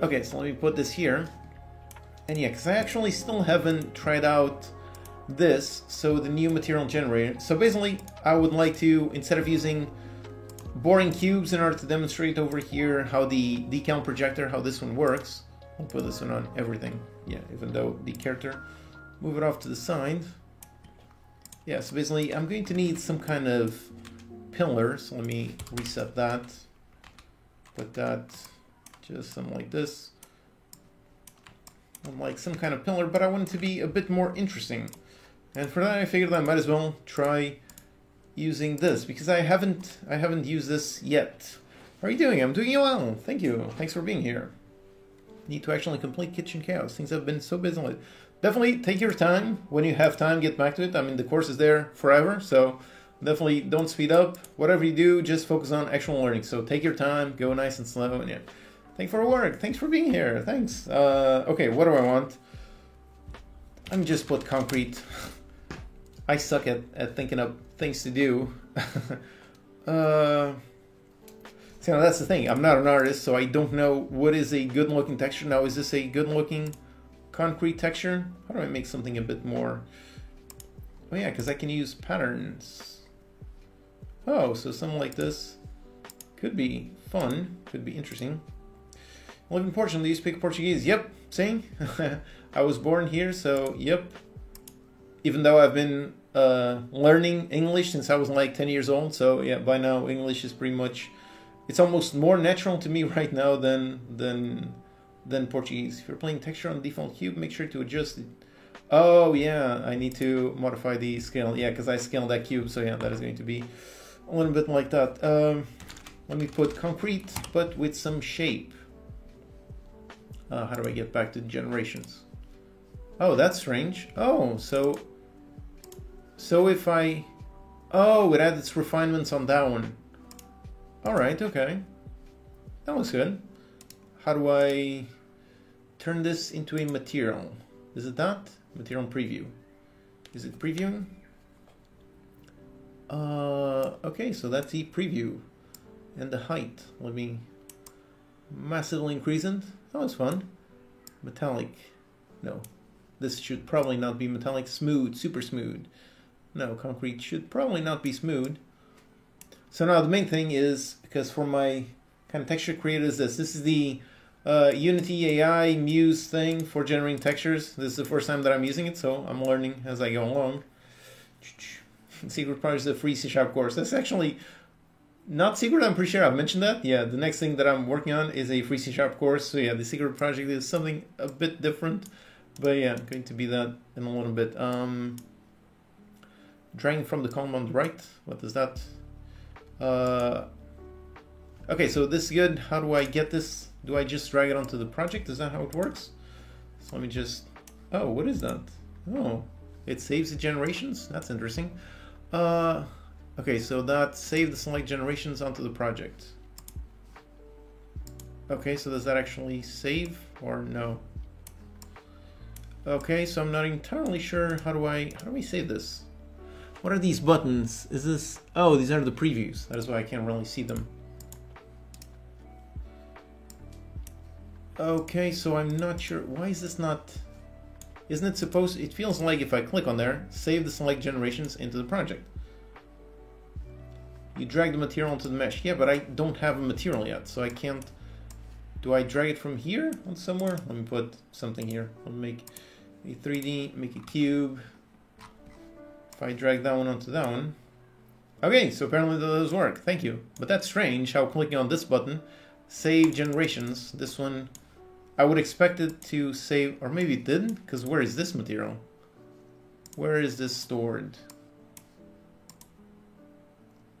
Speaker 1: Okay, so let me put this here. And yeah, because I actually still haven't tried out this, so the new material generator. So basically, I would like to, instead of using boring cubes in order to demonstrate over here how the decal projector, how this one works. I'll put this one on everything. Yeah, even though the character, move it off to the side. Yeah, so basically I'm going to need some kind of pillar, so let me reset that. Put that just something like this. Like some kind of pillar, but I want it to be a bit more interesting. And for that I figured I might as well try using this, because I haven't used this yet. How are you doing? I'm doing well. Thank you. Thanks for being here. Need to actually complete Kitchen Chaos. Things have been so busy with. Definitely take your time. When you have time, get back to it. I mean, the course is there forever, so definitely don't speed up. Whatever you do, just focus on actual learning. So take your time, go nice and slow, and yeah. Thanks for work. Thanks for being here. Thanks. Okay, what do I want? Let me just put concrete. I suck at thinking of things to do. So that's the thing. I'm not an artist, so I don't know what is a good looking texture. Now, is this a good looking concrete texture? How do I make something a bit more... Oh yeah, because I can use patterns. Oh, so something like this could be fun, could be interesting. I live in Portugal, do you speak Portuguese? Yep, same. I was born here, so yep. Even though I've been learning English since I was like 10 years old, so yeah, by now English is pretty much... It's almost more natural to me right now than Portuguese. If you're playing texture on default cube, make sure to adjust it. Oh yeah, I need to modify the scale. Yeah, because I scaled that cube, so yeah, that is going to be a little bit like that. Let me put concrete, but with some shape. How do I get back to generations? Oh, that's strange. Oh, so if I... Oh, it had its refinements on that one. Alright, okay. That was good. How do I turn this into a material? Is it that? Material preview. Is it previewing? Okay, so that's the preview. And the height. Let me massively increase it. That was fun. Metallic. No. This should probably not be metallic. Smooth. Super smooth. No, concrete should probably not be smooth. So now the main thing is, because for my kind of texture creator is this. This is the Unity AI Muse thing for generating textures. This is the first time that I'm using it, so I'm learning as I go along. Secret Project is a free C# course. That's actually not secret, I'm pretty sure I've mentioned that. Yeah, the next thing that I'm working on is a free C# course. So yeah, the Secret Project is something a bit different. But yeah, going to be that in a little bit. Dragging from the column on the right. What is that? Okay, so this is good. How do I get this? Do I just drag it onto the project? Is that how it works? So let me just... Oh, what is that? Oh, it saves the generations? That's interesting. Okay, so that saved the select generations onto the project. Okay, so does that actually save or no? Okay, so I'm not entirely sure how do we save this? What are these buttons? Is this... Oh, these are the previews. That is why I can't really see them. Okay, so I'm not sure. Why is this not... Isn't it supposed... It feels like if I click on there, save the select generations into the project. You drag the material onto the mesh. Yeah, but I don't have a material yet, so I can't... Do I drag it from here on somewhere? Let me put something here. I'll make a 3D, make a cube. If I drag that one onto that one. Okay, so apparently that does work. Thank you. But that's strange how clicking on this button, save generations, this one, I would expect it to save, or maybe it didn't, because where is this material? Where is this stored?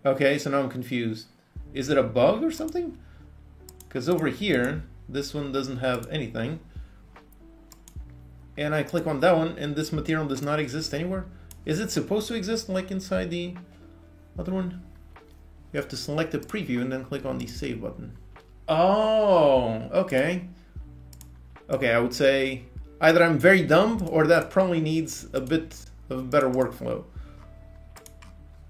Speaker 1: Okay, so now I'm confused. Is it a bug or something? Because over here, this one doesn't have anything. And I click on that one, and this material does not exist anywhere. Is it supposed to exist like inside the other one? You have to select the preview and then click on the save button. Oh, okay. Okay, I would say either I'm very dumb or that probably needs a bit of a better workflow.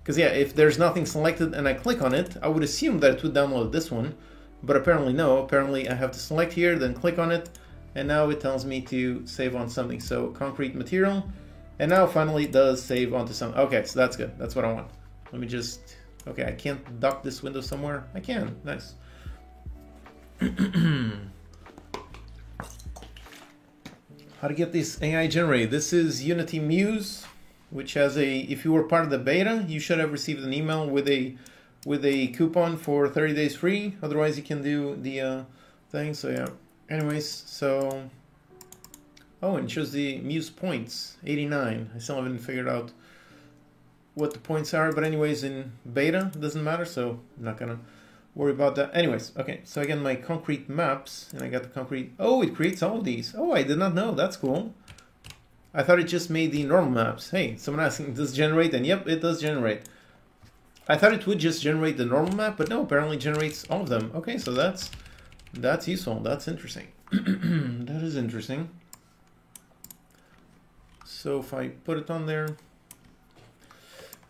Speaker 1: Because yeah, if there's nothing selected and I click on it, I would assume that it would download this one. But apparently no, apparently I have to select here, then click on it, and now it tells me to save on something. So concrete material, and now finally it does save onto something. Okay, so that's good, that's what I want. Let me just, okay, I can't dock this window somewhere. I can, nice. How to get this AI generated. This is Unity Muse, which has a, if you were part of the beta, you should have received an email with a coupon for 30 days free. Otherwise you can do the thing. So yeah, anyways, so oh, and it shows the Muse points, 89. I still haven't figured out what the points are, but anyways, in beta it doesn't matter, so I'm not gonna worry about that. Anyways, okay, so again, my concrete maps, and I got the concrete. Oh, it creates all of these. Oh, I did not know. That's cool. I thought it just made the normal maps. Hey, someone asking, does it generate? And yep, it does generate. I thought it would just generate the normal map, but no, apparently it generates all of them. Okay, so that's useful. That's interesting. That is interesting. So if I put it on there,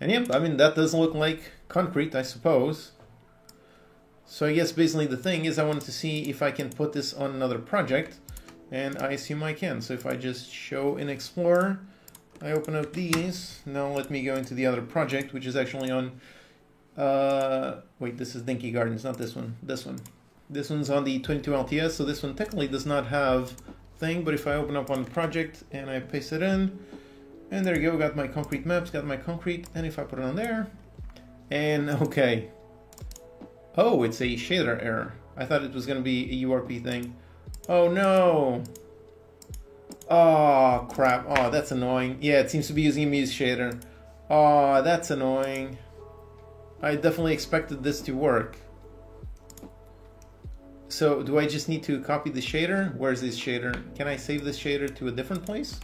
Speaker 1: and yep, I mean, that does look like concrete, I suppose. So I guess basically the thing is I wanted to see if I can put this on another project, and I assume I can. So if I just show in Explorer, I open up these. Now let me go into the other project, which is actually on, wait, this is Dinky Gardens, not this one, this one. This one's on the 22 LTS, so this one technically does not have thing, but if I open up on the project and I paste it in, and there you go, got my concrete maps, got my concrete, and if I put it on there, and okay. Oh, it's a shader error. I thought it was going to be a URP thing. Oh no! Oh crap, oh that's annoying. Yeah, it seems to be using a Muse shader. Oh, that's annoying. I definitely expected this to work. So do I just need to copy the shader? Where's this shader? Can I save this shader to a different place?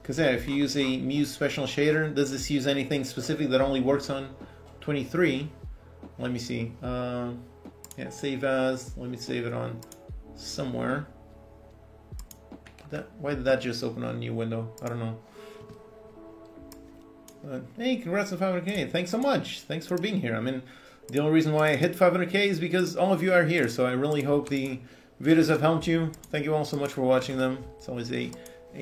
Speaker 1: Because yeah, if you use a Muse special shader, does this use anything specific that only works on 23? Let me see. Yeah, save as. Let me save it on somewhere. Why did that just open on a new window? I don't know. Hey, congrats on 500k. Thanks so much. Thanks for being here. I mean, the only reason why I hit 500k is because all of you are here. So I really hope the videos have helped you. Thank you all so much for watching them. It's always a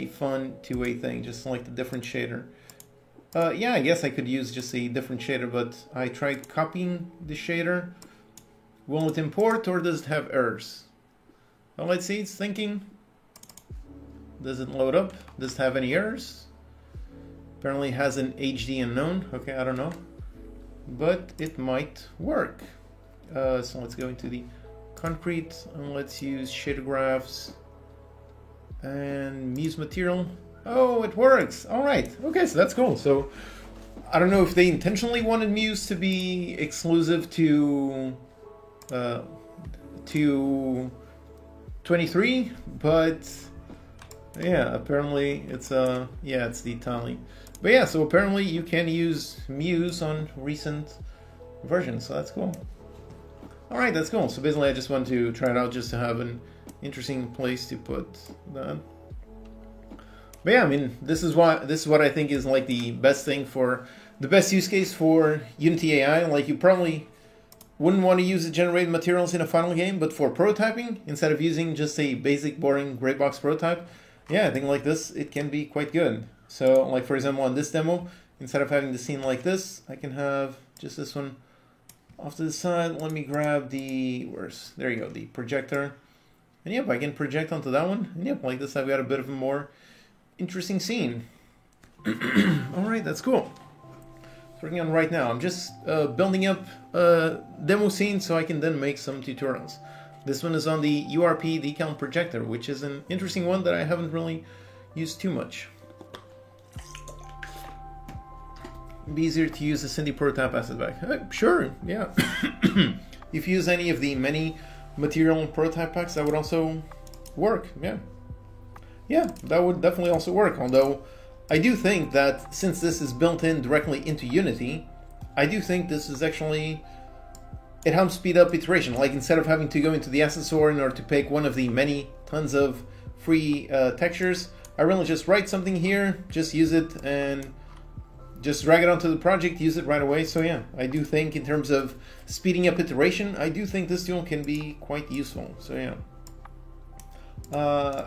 Speaker 1: fun two-way thing. Just select a different shader. Yeah, I guess I could use just a different shader, but I tried copying the shader. Will it import or does it have errors? Well, let's see, it's thinking. Does it load up? Does it have any errors? Apparently it has an HD unknown. Okay, I don't know. But it might work. So let's go into the concrete and let's use shader graphs and Muse material. Oh, it works. All right. Okay, so that's cool. So I don't know if they intentionally wanted Muse to be exclusive to 23, but yeah, apparently it's yeah, it's the Tally. But yeah, so apparently you can use Muse on recent versions, so that's cool. All right, that's cool. So basically I just want to try it out just to have an interesting place to put that. But yeah, I mean, this is what I think is like the best thing for the best use case for Unity AI. Like, you probably wouldn't want to use the generated materials in a final game, but for prototyping, instead of using just a basic, boring gray box prototype, yeah, I think like this, it can be quite good. So, like, for example, on this demo, instead of having the scene like this, I can have just this one off to the side. Let me grab there you go, the projector. And yep, I can project onto that one. And yep, like this, I've got a bit of a more interesting scene. All right, that's cool. Working on right now. I'm just building up a demo scene so I can then make some tutorials. This one is on the URP decal projector, which is an interesting one that I haven't really used too much. It'd be easier to use the Cindy prototype asset back. Sure, yeah. If you use any of the many material prototype packs, that would also work. Yeah, that would definitely also work. Although I do think that since this is built in directly into Unity, I do think this is actually, it helps speed up iteration. Like, instead of having to go into the asset store in order to pick one of the many tons of free textures, I really just write something here, just use it, and just drag it onto the project, use it right away. So yeah, I do think in terms of speeding up iteration, I do think this tool can be quite useful. So yeah.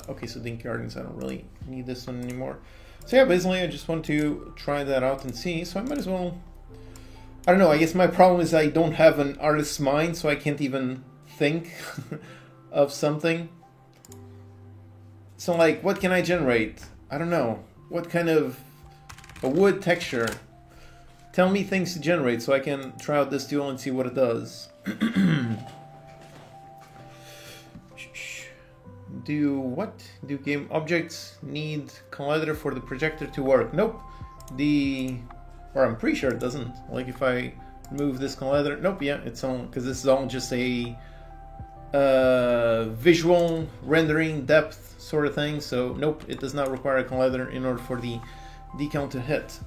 Speaker 1: Okay, so Dink Gardens, I don't really need this one anymore. So yeah, basically I just want to try that out and see. So I might as well, I don't know, I guess my problem is I don't have an artist's mind, so I can't even think of something. So like, what can I generate? I don't know. What kind of a wood texture? Tell me things to generate so I can try out this tool and see what it does. Do game objects need collider for the projector to work? Nope. Or I'm pretty sure it doesn't. Like, if I move this collider, nope, yeah, it's all, because this is all just a visual rendering depth sort of thing. So nope, it does not require a collider in order for the decal to hit.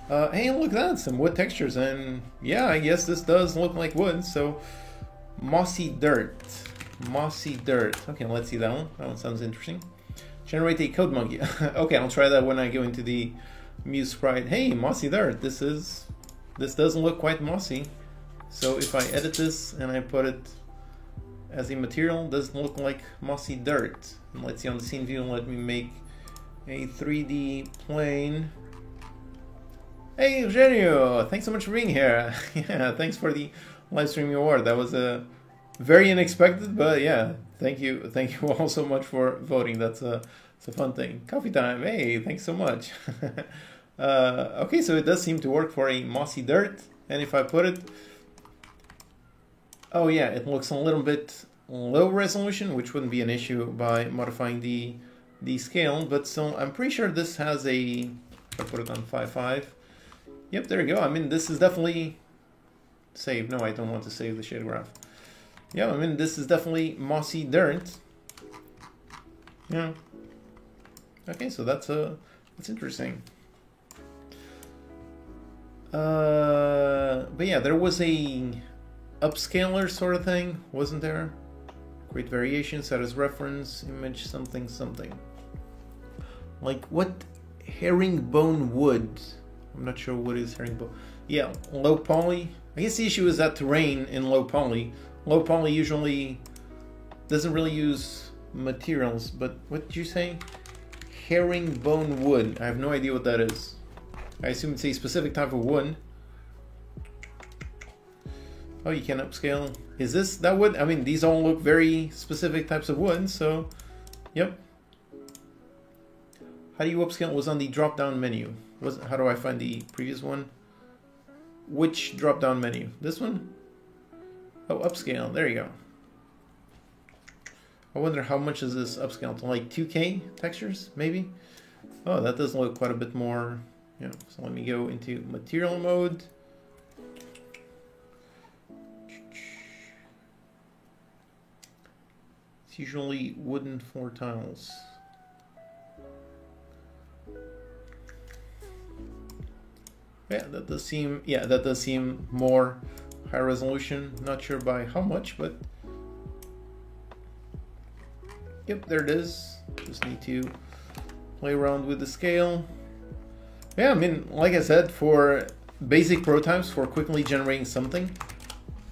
Speaker 1: Hey, look at that, some wood textures, and yeah, I guess this does look like wood. So mossy dirt. Okay, let's see that one. That one sounds interesting. Generate a code monkey. Okay, I'll try that when I go into the Muse sprite. Hey, mossy dirt. This doesn't look quite mossy. So if I edit this and I put it as a material, it doesn't look like mossy dirt. And let's see on the scene view. Let me make a 3D plane. Hey, Eugenio, thanks so much for being here. Yeah, thanks for the live streaming award. That was a very unexpected, but yeah, thank you all so much for voting. It's a fun thing. Coffee time. Hey, thanks so much. Okay, so it does seem to work for a mossy dirt, and if I put it, oh yeah, it looks a little bit low resolution, which wouldn't be an issue by modifying the scale, but still, I'm pretty sure this has a, if I put it on 5.5, yep, there you go. I mean, this is definitely save. No, I don't want to save the shade graph. Yeah, I mean, this is definitely mossy dirt. Yeah. Okay, so that's interesting. But yeah, there was a upscaler sort of thing, wasn't there? Create variation, set as reference, image something. Like what? Herringbone wood. I'm not sure what is herringbone. Yeah, low poly. I guess the issue is that terrain in low poly. Low poly usually doesn't really use materials, but what did you say? Herringbone wood. I have no idea what that is. I assume it's a specific type of wood. Oh, you can upscale. Is this that wood? I mean, these all look very specific types of wood, so yep. How do you upscale? It was on the drop-down menu. How do I find the previous one? Which drop-down menu? This one? Oh, upscale. There you go. I wonder how much is this upscale to, like 2K textures, maybe? Oh, that does look quite a bit more. Yeah. So let me go into material mode. It's usually wooden floor tiles. Yeah, that does seem. Yeah, that does seem more high resolution. Not sure by how much, but yep, there it is. Just need to play around with the scale. Yeah, I mean, like I said, for basic prototypes, for quickly generating something,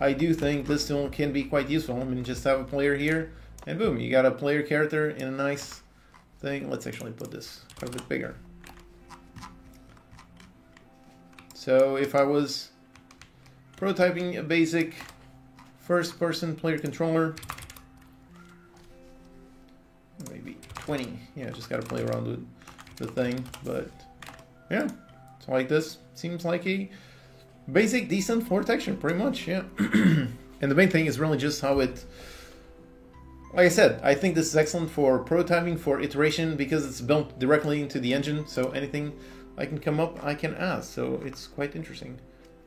Speaker 1: I do think this tool can be quite useful. I mean, just have a player here, and boom, you got a player character in a nice thing. Let's actually put this quite a bit bigger. So if I was prototyping a basic first-person player controller, maybe 20. Yeah, just got to play around with the thing, but yeah, it's like this. Seems like a basic, decent floor texture, pretty much, yeah. And the main thing is really just how it, like I said, I think this is excellent for prototyping, for iteration, because it's built directly into the engine, so anything I can come up, I can ask, so it's quite interesting.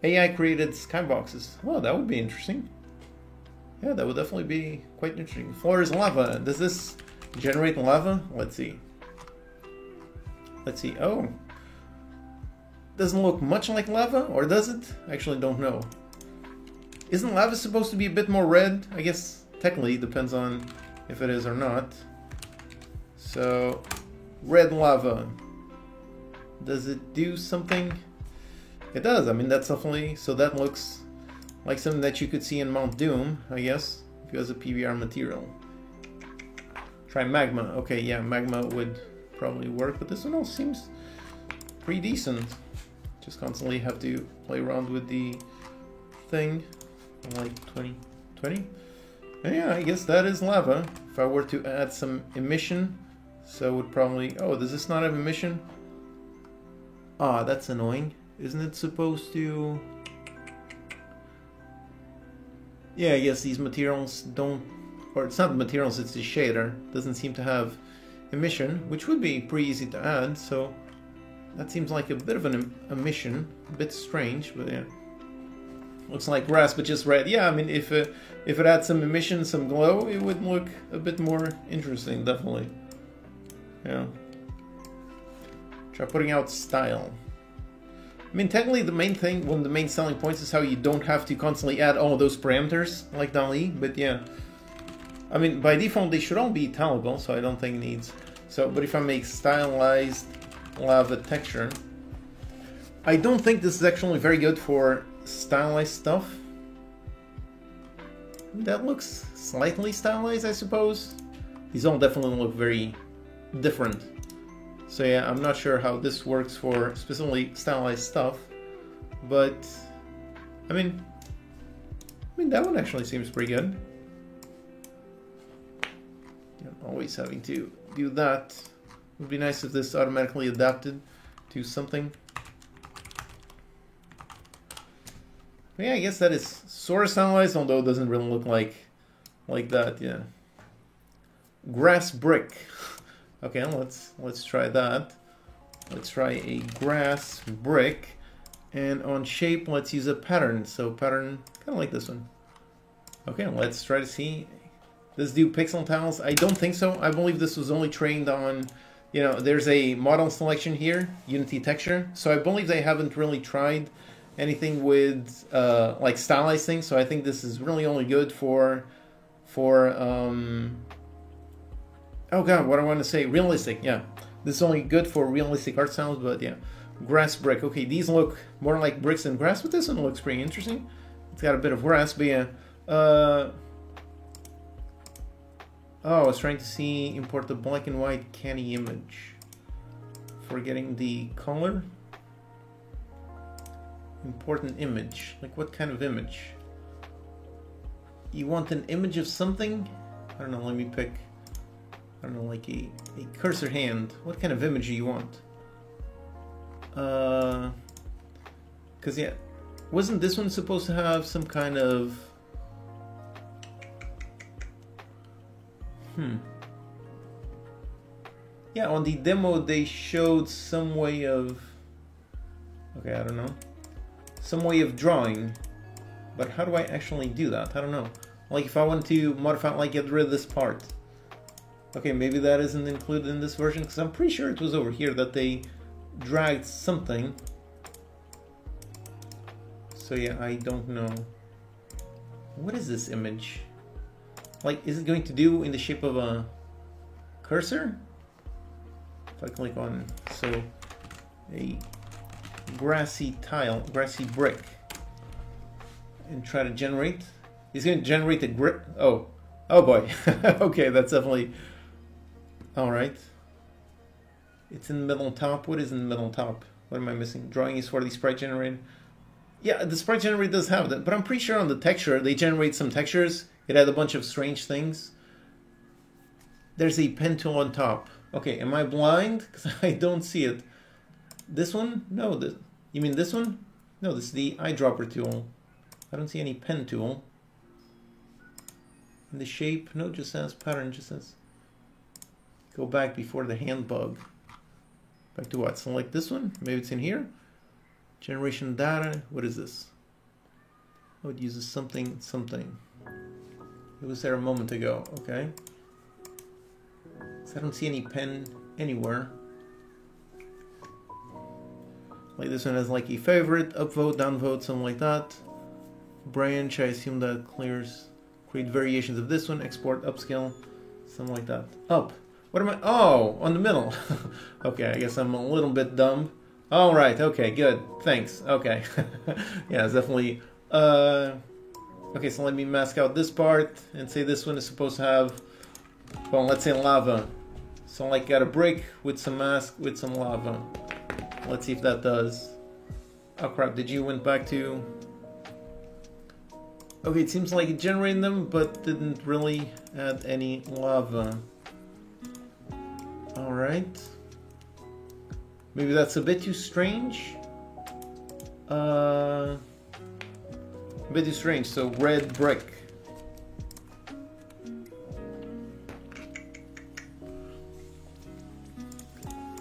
Speaker 1: AI created skyboxes. Well, that would be interesting. Yeah, that would definitely be quite interesting. Floor is lava. Does this generate lava? Let's see. Let's see. Oh. Doesn't look much like lava, or does it? I actually don't know. Isn't lava supposed to be a bit more red? I guess technically it depends on if it is or not. So, red lava. Does it do something? It does. I mean, that's definitely, so that looks like something that you could see in Mount Doom, I guess, if it was a PBR material. Try magma. Okay, yeah, magma would probably work, but this one also seems pretty decent. Just constantly have to play around with the thing. Like 20. And yeah, I guess that is lava. If I were to add some emission, so it would probably, oh, does this not have emission? Ah, that's annoying. Isn't it supposed to? Yeah, I guess these materials don't, or it's not the materials, it's the shader. Doesn't seem to have emission, which would be pretty easy to add, so that seems like a bit of an emission, a bit strange, but yeah. Looks like grass, but just red. Yeah, I mean, if it had some emission, some glow, it would look a bit more interesting, definitely. Yeah. Try putting out style. I mean, technically the main thing, one of the main selling points is how you don't have to constantly add all those parameters like DALL-E, but yeah. I mean, by default they should all be tellable, so I don't think it needs. So, but if I make stylized lava texture, I don't think this is actually very good for stylized stuff. That looks slightly stylized, I suppose. These all definitely look very different. So yeah, I'm not sure how this works for specifically stylized stuff, but I mean that one actually seems pretty good. Always having to do that. It would be nice if this automatically adapted to something. But yeah, I guess that is sort of stylized, although it doesn't really look like that. Yeah. Grass brick. Okay, let's try that. Let's try a grass brick, and on shape let's use a pattern. So pattern kind of like this one. Okay, let's try to see. Does do pixel tiles? I don't think so. I believe this was only trained on, you know, there's a model selection here, Unity texture. So I believe they haven't really tried anything with like stylized things. So I think this is really only good for oh god, what I want to say, realistic, yeah. This is only good for realistic art styles, but yeah. Grass brick, okay, these look more like bricks than grass, but this one looks pretty interesting. It's got a bit of grass, but yeah. Oh, I was trying to see, import the black and white canny image. Forgetting the color. Import an image, like what kind of image? You want an image of something? I don't know, let me pick. I don't know, like a cursor hand. What kind of image do you want? Because yeah, wasn't this one supposed to have some kind of... Yeah, on the demo they showed some way of... Okay, I don't know. Some way of drawing. But how do I actually do that? I don't know. Like if I want to modify, like get rid of this part. Okay, maybe that isn't included in this version, because I'm pretty sure it was over here that they dragged something. So yeah, I don't know. What is this image? Like, is it going to do in the shape of a cursor? If I click on, so a grassy tile, grassy brick, and try to generate, he's going to generate the grip. Oh boy. Okay, that's definitely, all right. It's in the middle top. What is in the middle top? What am I missing? Drawing is for the sprite generator. Yeah, the sprite generator does have that, but I'm pretty sure on the texture, they generate some textures. It had a bunch of strange things. There's a pen tool on top. Okay, am I blind? Because I don't see it. This one? No, you mean this one? No, this is the eyedropper tool. I don't see any pen tool. And the shape, no, just says pattern, just says. Go back before the hand bug. Back to what? Select this one. Maybe it's in here. Generation data. What is this? Oh, it uses something. It was there a moment ago. Okay. So I don't see any pen anywhere. Like this one has like a favorite, upvote, downvote, something like that. Branch, I assume that clears. Create variations of this one. Export, upscale, something like that. Up. What am I? Oh, on the middle. Okay, I guess I'm a little bit dumb. All right. Okay. Good. Thanks. Okay. Yeah, it's definitely. Okay, so let me mask out this part and say this one is supposed to have. Well, let's say lava. So like, got a brick with some mask with some lava. Let's see if that does. Oh crap! Did you went back to? Okay, it seems like it generated them, but didn't really add any lava. All right. Maybe that's a bit too strange. A bit too strange. So red brick.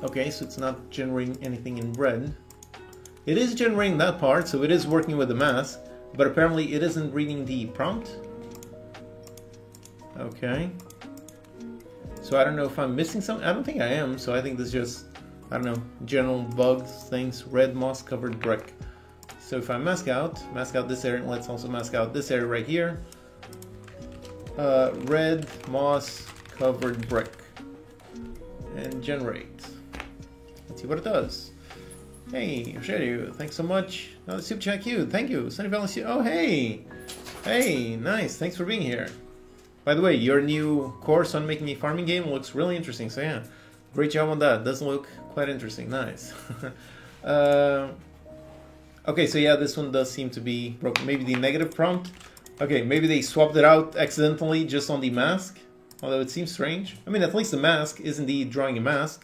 Speaker 1: Okay, so it's not generating anything in red. It is generating that part, so it is working with the mask, but apparently it isn't reading the prompt. Okay. So I don't know if I'm missing something. I don't think I am, so I think this is just, I don't know, general bugs, things, red moss covered brick. So if I mask out this area, let's also mask out this area right here. Red moss covered brick. And generate. Let's see what it does. Hey, Rogerio, thanks so much. Oh, Super Chat Q, thank you. Sunny Valley, oh hey! Hey, nice, thanks for being here. By the way, your new course on making a farming game looks really interesting, so yeah. Great job on that, does look quite interesting, nice. Okay, so yeah, this one does seem to be broken. Maybe the negative prompt? Okay, maybe they swapped it out accidentally just on the mask. Although it seems strange. I mean, at least the mask is indeed drawing a mask.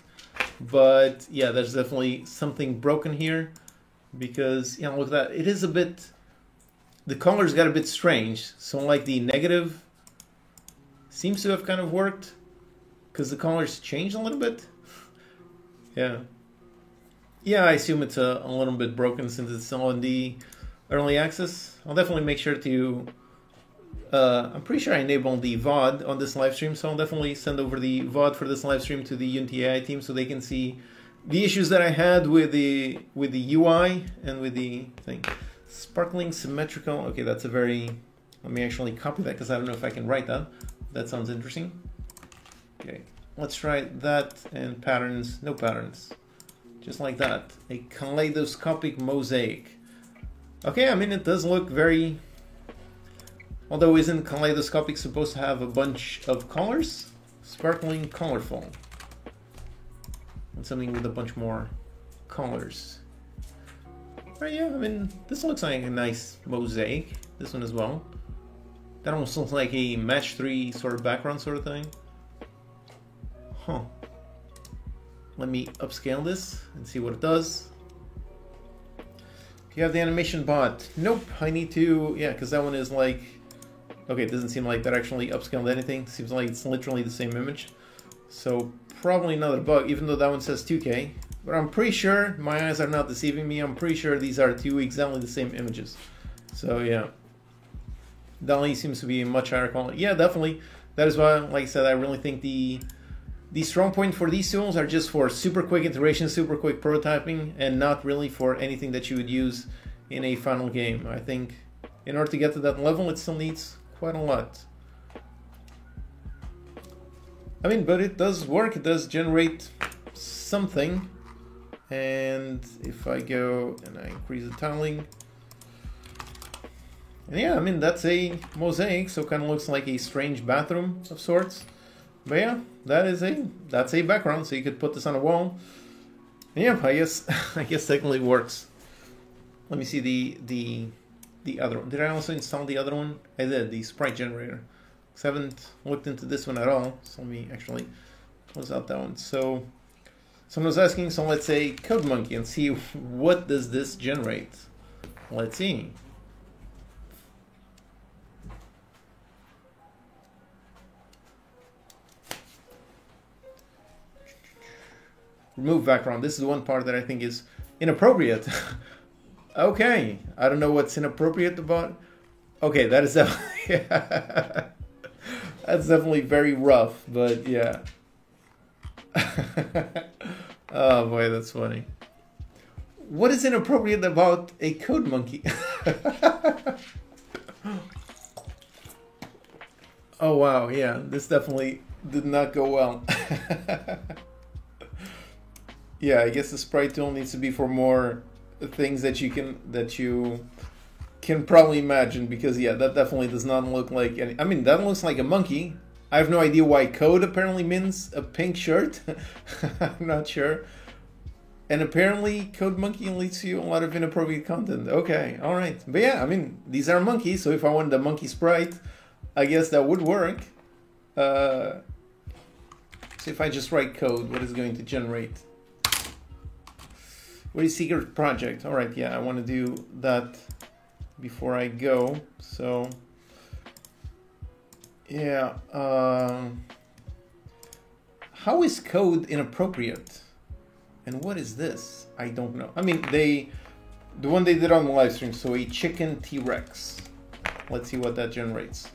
Speaker 1: But yeah, there's definitely something broken here. Because, yeah, look at that. It is a bit... The colors got a bit strange. So like the negative seems to have kind of worked. Because the colors changed a little bit. Yeah. Yeah, I assume it's a little bit broken since it's still in the early access. I'll definitely make sure to... I'm pretty sure I enabled the VOD on this live stream, so I'll definitely send over the VOD for this live stream to the Unity AI team so they can see the issues that I had with the UI and with the thing. Sparkling symmetrical. Okay, that's a very... Let me actually copy that because I don't know if I can write that. That sounds interesting. Okay, let's try that and patterns. No patterns. Just like that. A kaleidoscopic mosaic. Okay, I mean, it does look very... Although isn't kaleidoscopic supposed to have a bunch of colors? Sparkling, colorful. And something with a bunch more colors. Right, yeah, I mean, this looks like a nice mosaic. This one as well. That almost looks like a match 3 sort of background sort of thing. Huh. Let me upscale this and see what it does. Do you have the animation bot? Nope, I need to, yeah, because that one is like... Okay, it doesn't seem like that actually upscaled anything. It seems like it's literally the same image. So probably another bug, even though that one says 2K. But I'm pretty sure, my eyes are not deceiving me, I'm pretty sure these are two exactly the same images. So yeah. DALL-E seems to be much higher quality. Yeah, definitely. That is why, like I said, I really think the strong point for these tools are just for super quick integration, super quick prototyping, and not really for anything that you would use in a final game. I think in order to get to that level, it still needs quite a lot. I mean, but it does work. It does generate something. And if I go and I increase the tiling, and yeah, I mean, that's a mosaic, so it kind of looks like a strange bathroom of sorts. But yeah, that's a background, so you could put this on a wall. And yeah, I guess technically works. Let me see the other one. Did I also install the other one? I did, the sprite generator. I haven't looked into this one at all, so let me actually close out that one. So someone was asking, so let's say CodeMonkey and see what does this generate. Let's see. Remove background. This is the one part that I think is inappropriate. Okay, I don't know what's inappropriate about. Okay, that is definitely that's definitely very rough, but yeah. Oh boy, that's funny. What is inappropriate about a CodeMonkey? Oh wow, yeah, this definitely did not go well. Yeah, I guess the sprite tool needs to be for more things that you can probably imagine, because yeah, that definitely does not look like any. I mean, that looks like a monkey. I have no idea why code apparently means a pink shirt. I'm not sure. And apparently CodeMonkey leads you a lot of inappropriate content. Okay, all right. But yeah, I mean, these are monkeys, so if I wanted a monkey sprite, I guess that would work. So if I just write code, what is it going to generate? What is secret project? All right, yeah, I want to do that before I go. So yeah, how is code inappropriate? And what is this? I don't know. I mean, the one they did on the live stream, so a chicken T-Rex. Let's see what that generates.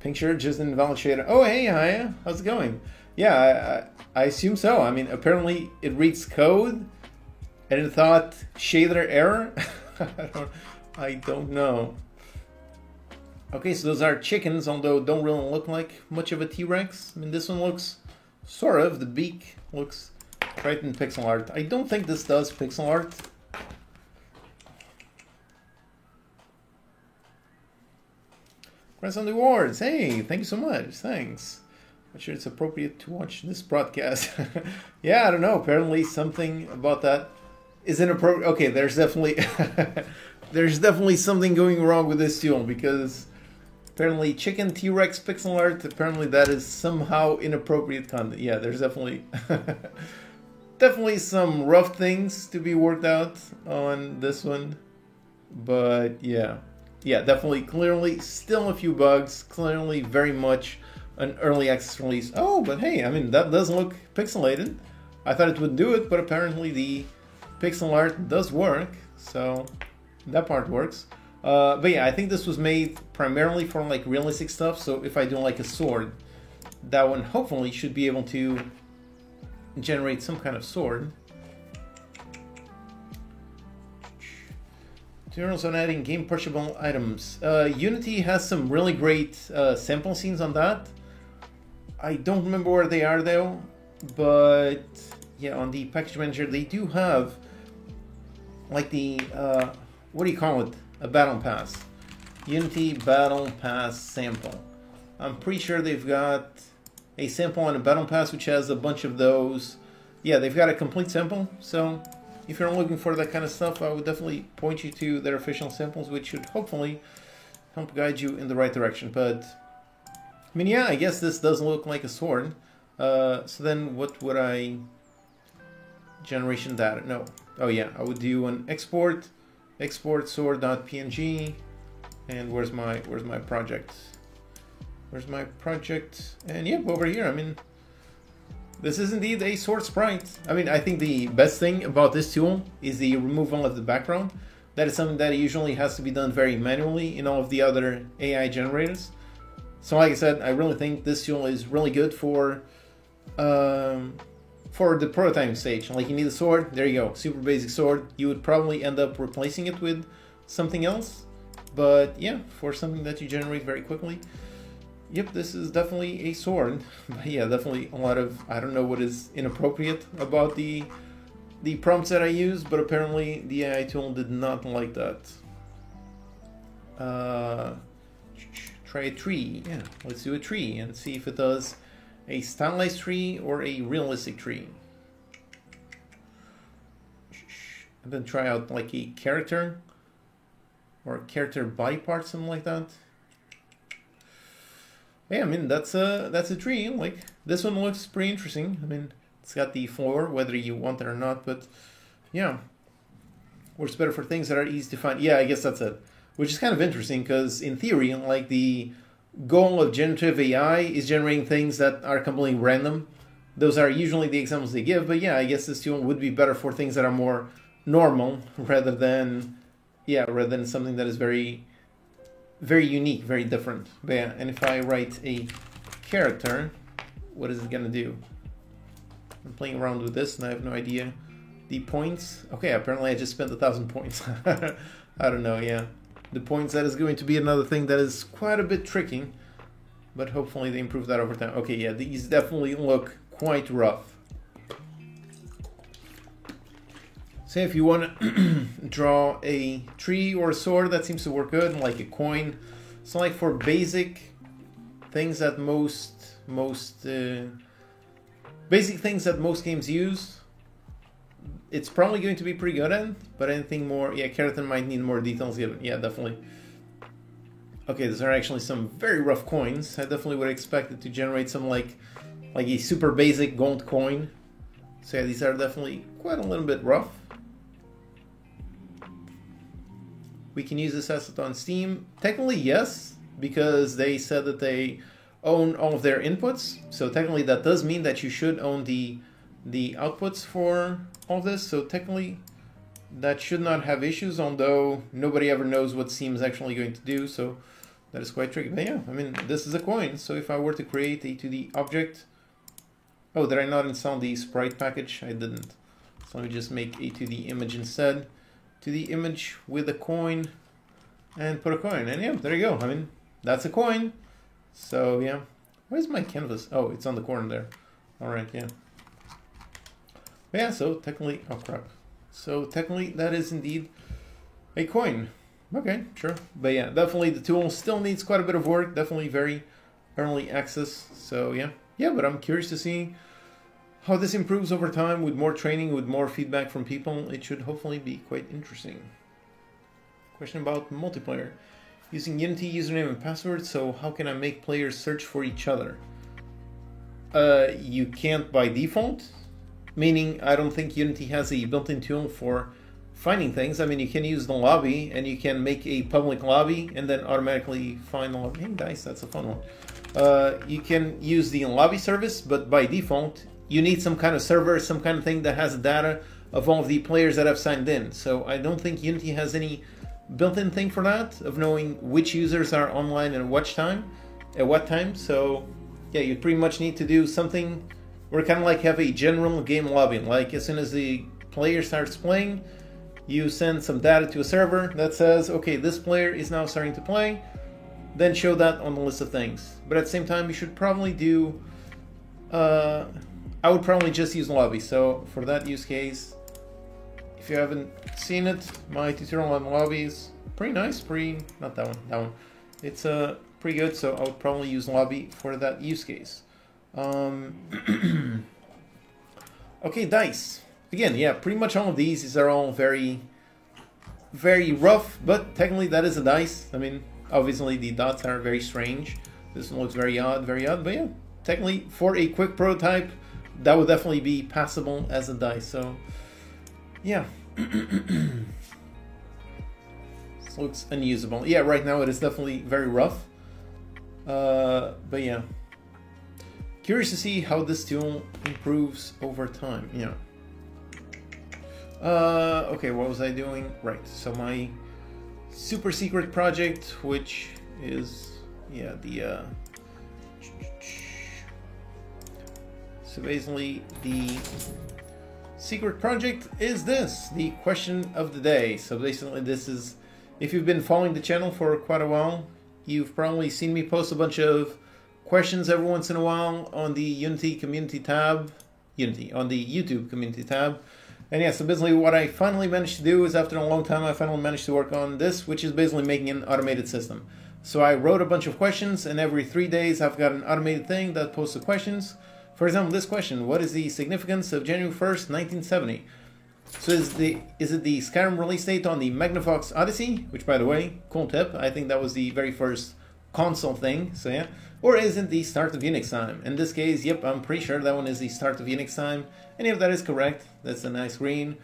Speaker 1: Pink shirt, just invalid shader. Oh, hey, hiya, how's it going? Yeah, I assume so. I mean, apparently it reads code and it thought shader error. I don't know. Okay, so those are chickens, although don't really look like much of a T-Rex. I mean, this one looks sort of. The beak looks right in pixel art. I don't think this does pixel art. Press on the awards. Hey, thank you so much. Thanks. Not sure it's appropriate to watch this broadcast. Yeah, I don't know. Apparently something about that is inappropriate. Okay, there's definitely something going wrong with this tool, because apparently chicken T-Rex pixel art, apparently that is somehow inappropriate content. Yeah, there's definitely definitely some rough things to be worked out on this one. But yeah, definitely, clearly still a few bugs, clearly very much an early access release. Oh, but hey, I mean, that does look pixelated. I thought it would do it, but apparently the pixel art does work, so that part works. But yeah, I think this was made primarily for like realistic stuff, so if I do like a sword, that one hopefully should be able to generate some kind of sword. Tutorials on adding game purchasable items. Unity has some really great sample scenes on that. I don't remember where they are though, but yeah, on the package manager they do have like the what do you call it? A battle pass. Unity battle pass sample. I'm pretty sure they've got a sample on a battle pass which has a bunch of those. Yeah, they've got a complete sample, so if you're looking for that kind of stuff, I would definitely point you to their official samples, which should hopefully help guide you in the right direction. But I mean, yeah, I guess this does look like a sword. So then what would I generation data? No. Oh yeah, I would do an export sword.png, and where's my project? Where's my project? And yep, over here. I mean, this is indeed a sword sprite. I mean, I think the best thing about this tool is the removal of the background. That is something that usually has to be done very manually in all of the other AI generators. So like I said, I really think this tool is really good for the prototyping stage. Like, you need a sword, there you go, super basic sword. You would probably end up replacing it with something else. But yeah, for something that you generate very quickly, Yep, this is definitely a sword. But yeah, definitely a lot of, I don't know what is inappropriate about the prompts that I use, but apparently the AI tool did not like that. Try a tree. Yeah, let's do a tree and see if it does a stylized tree or a realistic tree. And then try out like a character or a character body part, something like that. Yeah, I mean that's a tree. Like this one looks pretty interesting. I mean it's got the floor, whether you want it or not, but yeah, works better for things that are easy to find. Yeah, I guess that's it. Which is kind of interesting because in theory, like the goal of generative AI is generating things that are completely random. Those are usually the examples they give, but yeah, I guess this tool would be better for things that are more normal rather than something that is very unique, very different. But yeah, and if I write a character, what is it gonna do? I'm playing around with this and I have no idea the points. Okay, apparently I just spent 1,000 points. I don't know, yeah. The points, that is going to be another thing that is quite a bit tricky, but hopefully they improve that over time. Okay, yeah, these definitely look quite rough. Say if you want to draw a tree or a sword, that seems to work good, like a coin. So like for basic things that basic things that most games use, it's probably going to be pretty good at, but anything more, yeah, Keratin might need more details given. Yeah, definitely. Okay, these are actually some very rough coins. I definitely would expect it to generate some like a super basic gold coin. So yeah, these are definitely quite a little bit rough. We can use this asset on Steam. Technically, yes, because they said that they own all of their inputs. So technically that does mean that you should own the outputs for all this. So technically that should not have issues, although nobody ever knows what Steam is actually going to do. So that is quite tricky. But yeah, I mean, this is a coin. So if I were to create a 2D object, oh, did I not install the sprite package? I didn't. So let me just make a 2D image instead. 2D image with a coin and put a coin. And yeah, there you go. I mean, that's a coin. So yeah, where's my canvas? Oh, it's on the corner there. All right, yeah. But yeah, so technically, oh crap. So technically that is indeed a coin. Okay, sure. But yeah, definitely the tool still needs quite a bit of work. Definitely very early access. So yeah, but I'm curious to see how this improves over time with more training, with more feedback from people. It should hopefully be quite interesting. Question about multiplayer. Using Unity username and password, so how can I make players search for each other? You can't by default, meaning I don't think Unity has a built-in tool for finding things. I mean, you can use the lobby and you can make a public lobby and then automatically find the lobby. Hey, dice, that's a fun one. You can use the lobby service, but by default, you need some kind of server, some kind of thing that has data of all of the players that have signed in. So I don't think Unity has any built-in thing for that, of knowing which users are online and what time. So yeah, you pretty much need to do something where kind of like have a general game lobby. Like as soon as the player starts playing, you send some data to a server that says, okay, this player is now starting to play, then show that on the list of things. But at the same time, you should probably do, I would probably just use lobby. So for that use case, if you haven't seen it, my tutorial on lobby is pretty nice. Not that one. It's pretty good, so I would probably use lobby for that use case. Okay, dice. Again, yeah, pretty much all of these are all very, very rough, but technically that is a dice. I mean, obviously the dots are very strange. This one looks very odd, but yeah, technically for a quick prototype, that would definitely be passable as a dice. So yeah. This looks unusable. Yeah, right now it is definitely very rough. But yeah. Curious to see how this tool improves over time. Yeah. Okay, what was I doing? Right, so my super secret project, which is, yeah, the, so basically the secret project is this, the question of the day. So basically this is, if you've been following the channel for quite a while, you've probably seen me post a bunch of questions every once in a while on the Unity community tab, on the YouTube community tab. And yeah, so basically what I finally managed to do is, after a long time, I finally managed to work on this, which is basically making an automated system. So I wrote a bunch of questions, and every 3 days I've got an automated thing that posts the questions. For example, this question: what is the significance of January 1st, 1970? So is it the Skyrim release date on the Magnavox Odyssey? Which, by the way, cool tip. I think that was the very first console thing. So yeah. Or is it the start of Unix time? In this case, yep, I'm pretty sure that one is the start of Unix time. And if that is correct, that's a nice green.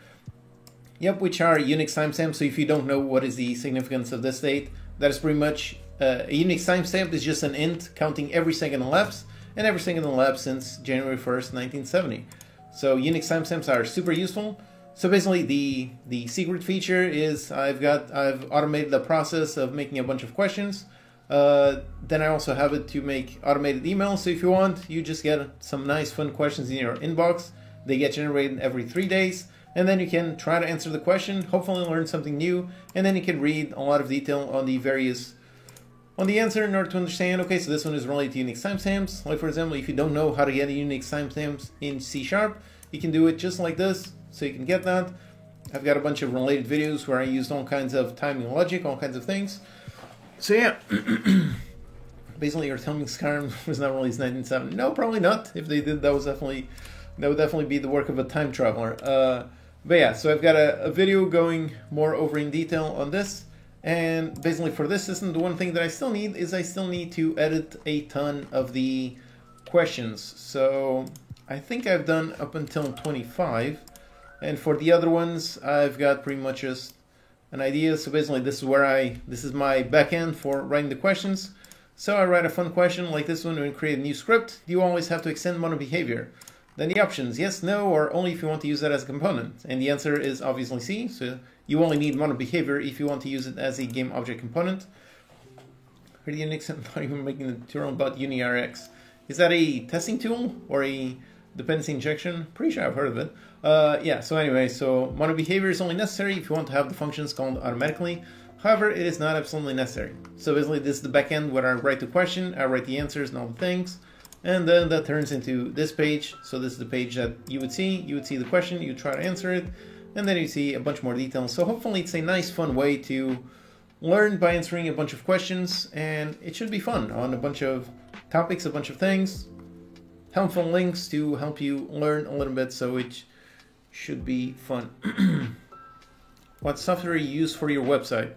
Speaker 1: Yep, which are Unix timestamps. So if you don't know what is the significance of this date, that is pretty much a Unix timestamp is just an int counting every second elapsed, and every second elapsed since January 1st, 1970. So Unix timestamps are super useful. So basically the secret feature is I've automated the process of making a bunch of questions. Then I also have it to make automated emails. So if you want, you just get some nice fun questions in your inbox. They get generated every 3 days, and then you can try to answer the question, hopefully learn something new, and then you can read a lot of detail on the answer in order to understand, okay, so this one is related to Unix timestamps. Like for example, if you don't know how to get a Unix timestamps in C#, you can do it just like this, so you can get that. I've got a bunch of related videos where I used all kinds of timing logic, all kinds of things. So yeah, basically you're telling me Skyrim was not released in 1970. No, probably not. If they did, that would definitely be the work of a time traveler. But yeah, so I've got a video going more over in detail on this. And basically for this system, the one thing that I still need is I still need to edit a ton of the questions. So I think I've done up until 25. And for the other ones, I've got pretty much just an idea. So basically this is my backend for writing the questions. So I write a fun question like this one and create a new script. Do you always have to extend mono behavior? Then the options, yes, no, or only if you want to use that as a component. And the answer is obviously C. So you only need mono behavior if you want to use it as a game object component. Heard Unix and thought you were making a tutorial about UniRX. Is that a testing tool or a dependency injection? Pretty sure I've heard of it. Yeah, so anyway, so mono behavior is only necessary if you want to have the functions called automatically. However, it is not absolutely necessary. So basically this is the backend where I write the question, I write the answers and all the things. And then that turns into this page. So this is the page that you would see. You would see the question, you try to answer it, and then you see a bunch more details. So hopefully it's a nice, fun way to learn by answering a bunch of questions, and it should be fun on a bunch of topics, a bunch of things. Helpful links to help you learn a little bit, so it should be fun. What software you use for your website?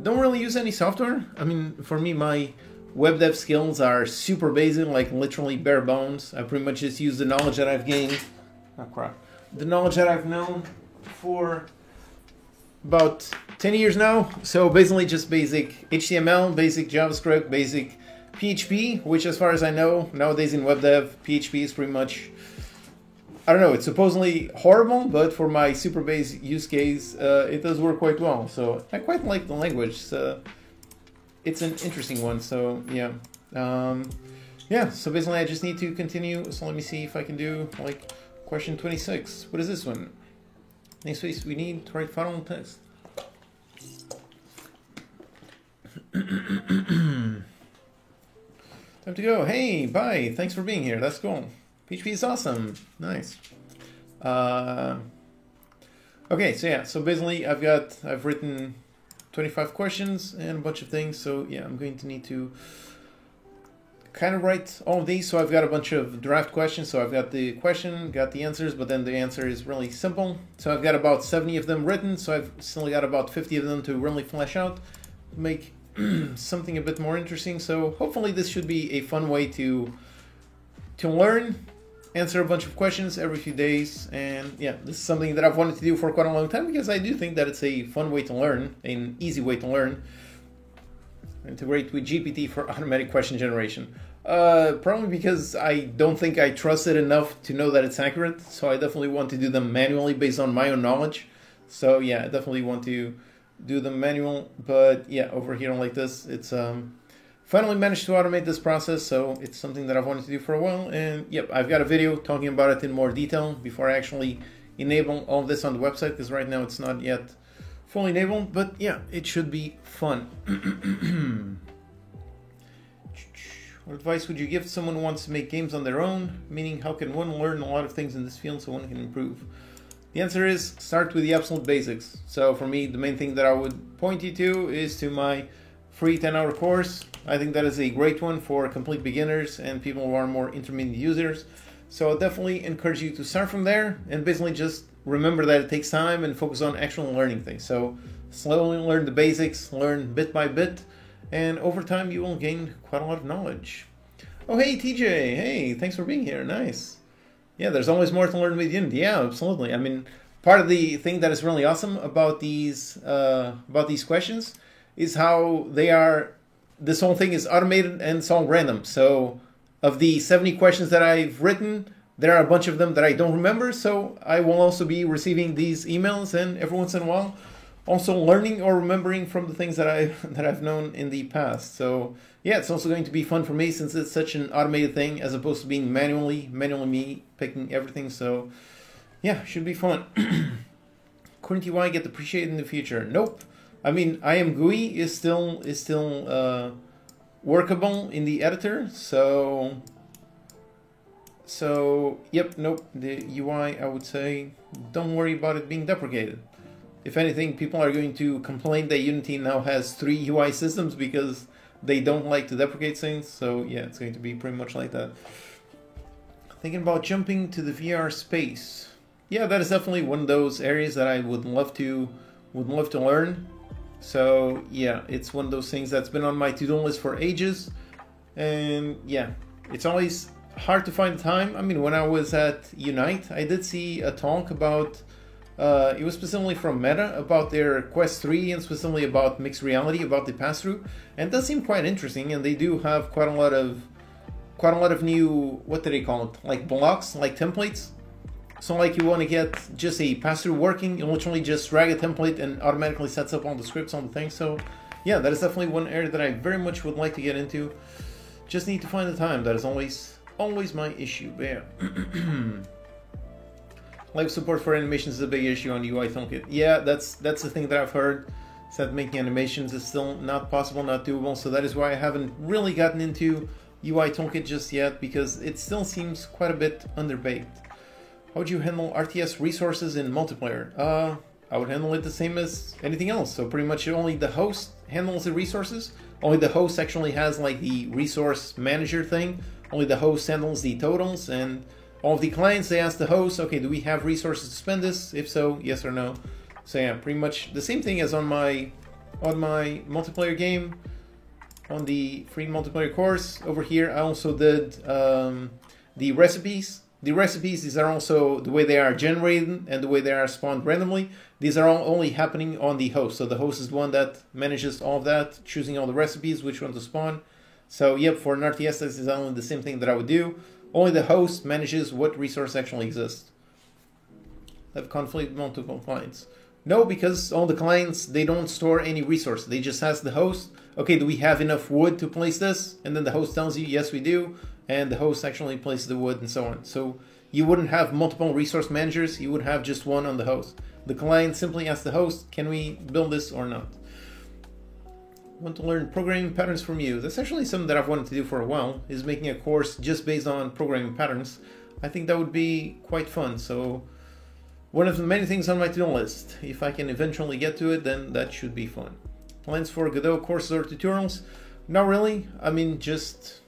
Speaker 1: Don't really use any software. I mean, for me, my web dev skills are super basic, like literally bare bones. I pretty much just use the knowledge that I've gained. Oh crap. The knowledge that I've known for about 10 years now. So basically just basic HTML, basic JavaScript, basic PHP, which as far as I know, nowadays in web dev, PHP is pretty much, I don't know, it's supposedly horrible, but for my super basic use case, it does work quite well. So I quite like the language. So it's an interesting one, so yeah. Yeah, so basically I just need to continue. So let me see if I can do like question 26. What is this one? Next space, we need to write final text. Time to go. Hey, bye. Thanks for being here. That's cool. PHP is awesome. Nice. Okay, so yeah, so basically I've written 25 questions and a bunch of things. So yeah, I'm going to need to kind of write all of these. So I've got a bunch of draft questions. So I've got the question, got the answers, but then the answer is really simple. So I've got about 70 of them written. So I've still got about 50 of them to really flesh out, make something a bit more interesting. So hopefully this should be a fun way to learn, answer a bunch of questions every few days. And yeah, this is something that I've wanted to do for quite a long time, because I do think that it's a fun way to learn, an easy way to learn. Integrate with GPT for automatic question generation. Probably because I don't think I trust it enough to know that it's accurate. So I definitely want to do them manually based on my own knowledge. So yeah, I definitely want to do them manual. But yeah, over here like this, it's finally managed to automate this process. So it's something that I've wanted to do for a while. And yep, I've got a video talking about it in more detail before I actually enable all of this on the website, because right now it's not yet fully enabled, but yeah, it should be fun. What advice would you give to someone who wants to make games on their own? Meaning, how can one learn a lot of things in this field so one can improve? The answer is start with the absolute basics. So for me, the main thing that I would point you to is to my free 10-hour course. I think that is a great one for complete beginners and people who are more intermediate users. So I'll definitely encourage you to start from there and basically just remember that it takes time and focus on actual learning things. So slowly learn the basics, learn bit by bit, and over time you will gain quite a lot of knowledge. Oh, hey, TJ. Hey, thanks for being here. Nice. Yeah, there's always more to learn with Unity. Yeah, absolutely. I mean, part of the thing that is really awesome about these questions is how they are. This whole thing is automated and it's all random. So, of the 70 questions that I've written, there are a bunch of them that I don't remember. So, I will also be receiving these emails, and every once in a while, also learning or remembering from the things that I've known in the past. So yeah, it's also going to be fun for me since it's such an automated thing as opposed to being manually me picking everything. So yeah, should be fun. Couldn't UI get appreciated in the future? Nope. I mean, IM GUI is still workable in the editor. So yep, nope. The UI, I would say, don't worry about it being deprecated. If anything, people are going to complain that Unity now has 3 UI systems because they don't like to deprecate things. So yeah, it's going to be pretty much like that. Thinking about jumping to the VR space. Yeah, that is definitely one of those areas that I would love to learn. So yeah, it's one of those things that's been on my to-do list for ages. And yeah, it's always hard to find time. I mean, when I was at Unite, I did see a talk about it was specifically from Meta about their Quest 3 and specifically about mixed reality, about the pass-through, and it does seem quite interesting. And they do have quite a lot of new, what do they call it, like blocks, like templates. So like you want to get just a pass-through working, you literally just drag a template and automatically sets up all the scripts on the thing. So yeah, that is definitely one area that I very much would like to get into. Just need to find the time. That is always my issue. But yeah. Live support for animations is a big issue on UI Toolkit. Yeah, that's the thing that I've heard. Is that making animations is still not possible, not doable. So that is why I haven't really gotten into UI Toolkit just yet, because it still seems quite a bit underbaked. How would you handle RTS resources in multiplayer? I would handle it the same as anything else. So pretty much only the host handles the resources. Only the host actually has like the resource manager thing. Only the host handles the totals, and all of the clients, they ask the host, okay, do we have resources to spend this? If so, yes or no. So yeah, pretty much the same thing as on my multiplayer game, on the free multiplayer course. Over here, I also did the recipes. The recipes, these are also the way they are generated and the way they are spawned randomly. These are all only happening on the host. So the host is the one that manages all of that, choosing all the recipes, which one to spawn. So yep, for an RTS, this is only the same thing that I would do. Only the host manages what resource actually exists. Have conflict with multiple clients? No, because all the clients, they don't store any resource. They just ask the host, okay, do we have enough wood to place this? And then the host tells you, yes, we do. And the host actually places the wood and so on. So you wouldn't have multiple resource managers. You would have just one on the host. The client simply asks the host, can we build this or not? Want to learn programming patterns from you. That's actually something that I've wanted to do for a while, is making a course just based on programming patterns. I think that would be quite fun. So one of the many things on my to-do list. If I can eventually get to it, then that should be fun. Plans for Godot courses or tutorials? Not really. I mean, just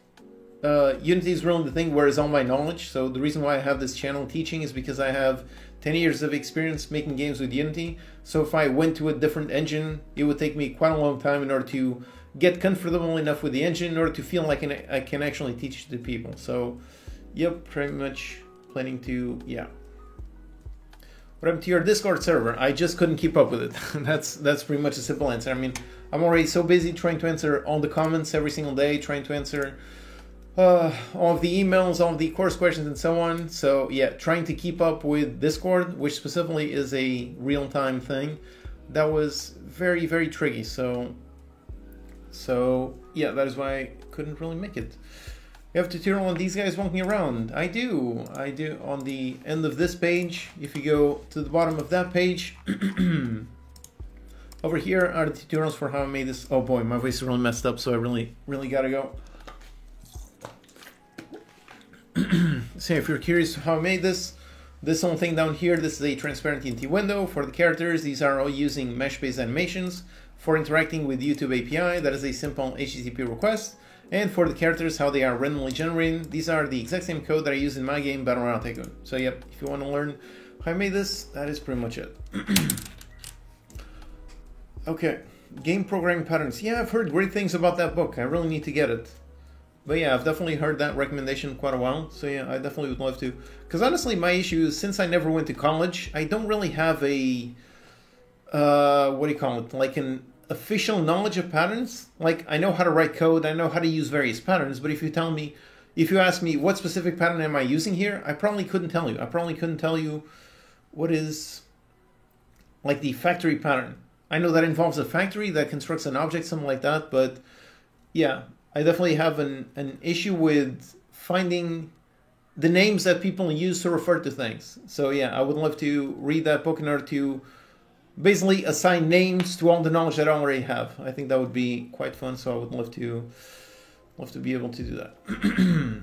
Speaker 1: Unity is really the thing where is all my knowledge. So the reason why I have this channel teaching is because I have 10 years of experience making games with Unity. So if I went to a different engine, it would take me quite a long time in order to get comfortable enough with the engine in order to feel like I can actually teach the people. So yep, pretty much planning to, yeah. What happened to your Discord server? I just couldn't keep up with it. That's pretty much a simple answer. I mean, I'm already so busy trying to answer all the comments every single day, trying to answer all of the emails, all of the course questions, and so on. So yeah, trying to keep up with Discord, which specifically is a real-time thing, that was very, very tricky. So yeah, that is why I couldn't really make it. You have a tutorial on these guys walking around. I do. On the end of this page, if you go to the bottom of that page, over here are the tutorials for how I made this. Oh boy, my voice is really messed up, so I really gotta go. So if you're curious how I made this whole thing down here, this is a transparent Unity window. For the characters, these are all using mesh-based animations. For interacting with YouTube API, that is a simple HTTP request. And for the characters, how they are randomly generated, these are the exact same code that I use in my game, Battle Royale Tycoon. So yep, if you want to learn how I made this, that is pretty much it. Okay, game programming patterns. Yeah, I've heard great things about that book. I really need to get it. But yeah, I've definitely heard that recommendation quite a while. So yeah, I definitely would love to. Because honestly, my issue is, since I never went to college, I don't really have a, what do you call it? Like an official knowledge of patterns. Like, I know how to write code, I know how to use various patterns, but if you ask me what specific pattern am I using here, I probably couldn't tell you. I probably couldn't tell you what is like the factory pattern. I know that involves a factory that constructs an object, something like that, but yeah, I definitely have an issue with finding the names that people use to refer to things. So yeah, I would love to read that book in order to basically assign names to all the knowledge that I already have. I think that would be quite fun, so I would love to be able to do that.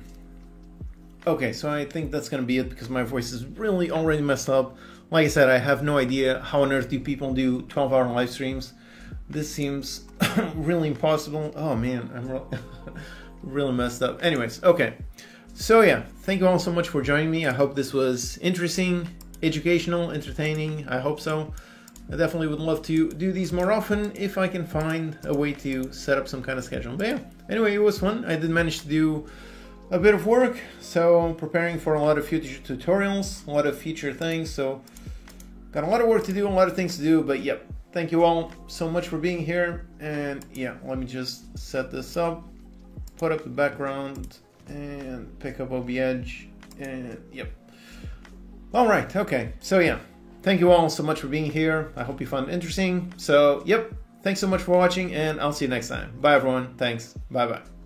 Speaker 1: Okay, so I think that's going to be it because my voice is really already messed up. Like I said, I have no idea how on earth do people do 12-hour live streams. This seems really impossible. Oh man, I'm really messed up. Anyways, okay. So yeah, thank you all so much for joining me. I hope this was interesting, educational, entertaining. I hope so. I definitely would love to do these more often if I can find a way to set up some kind of schedule. But yeah, anyway, it was fun. I did manage to do a bit of work, so preparing for a lot of future tutorials, a lot of future things. So got a lot of work to do, a lot of things to do, but yep. Thank you all so much for being here. And yeah, let me just set this up, put up the background, and pick up OBEdge, and yep. All right, okay, so yeah. Thank you all so much for being here. I hope you found it interesting. So, yep, thanks so much for watching, and I'll see you next time. Bye, everyone. Thanks. Bye-bye.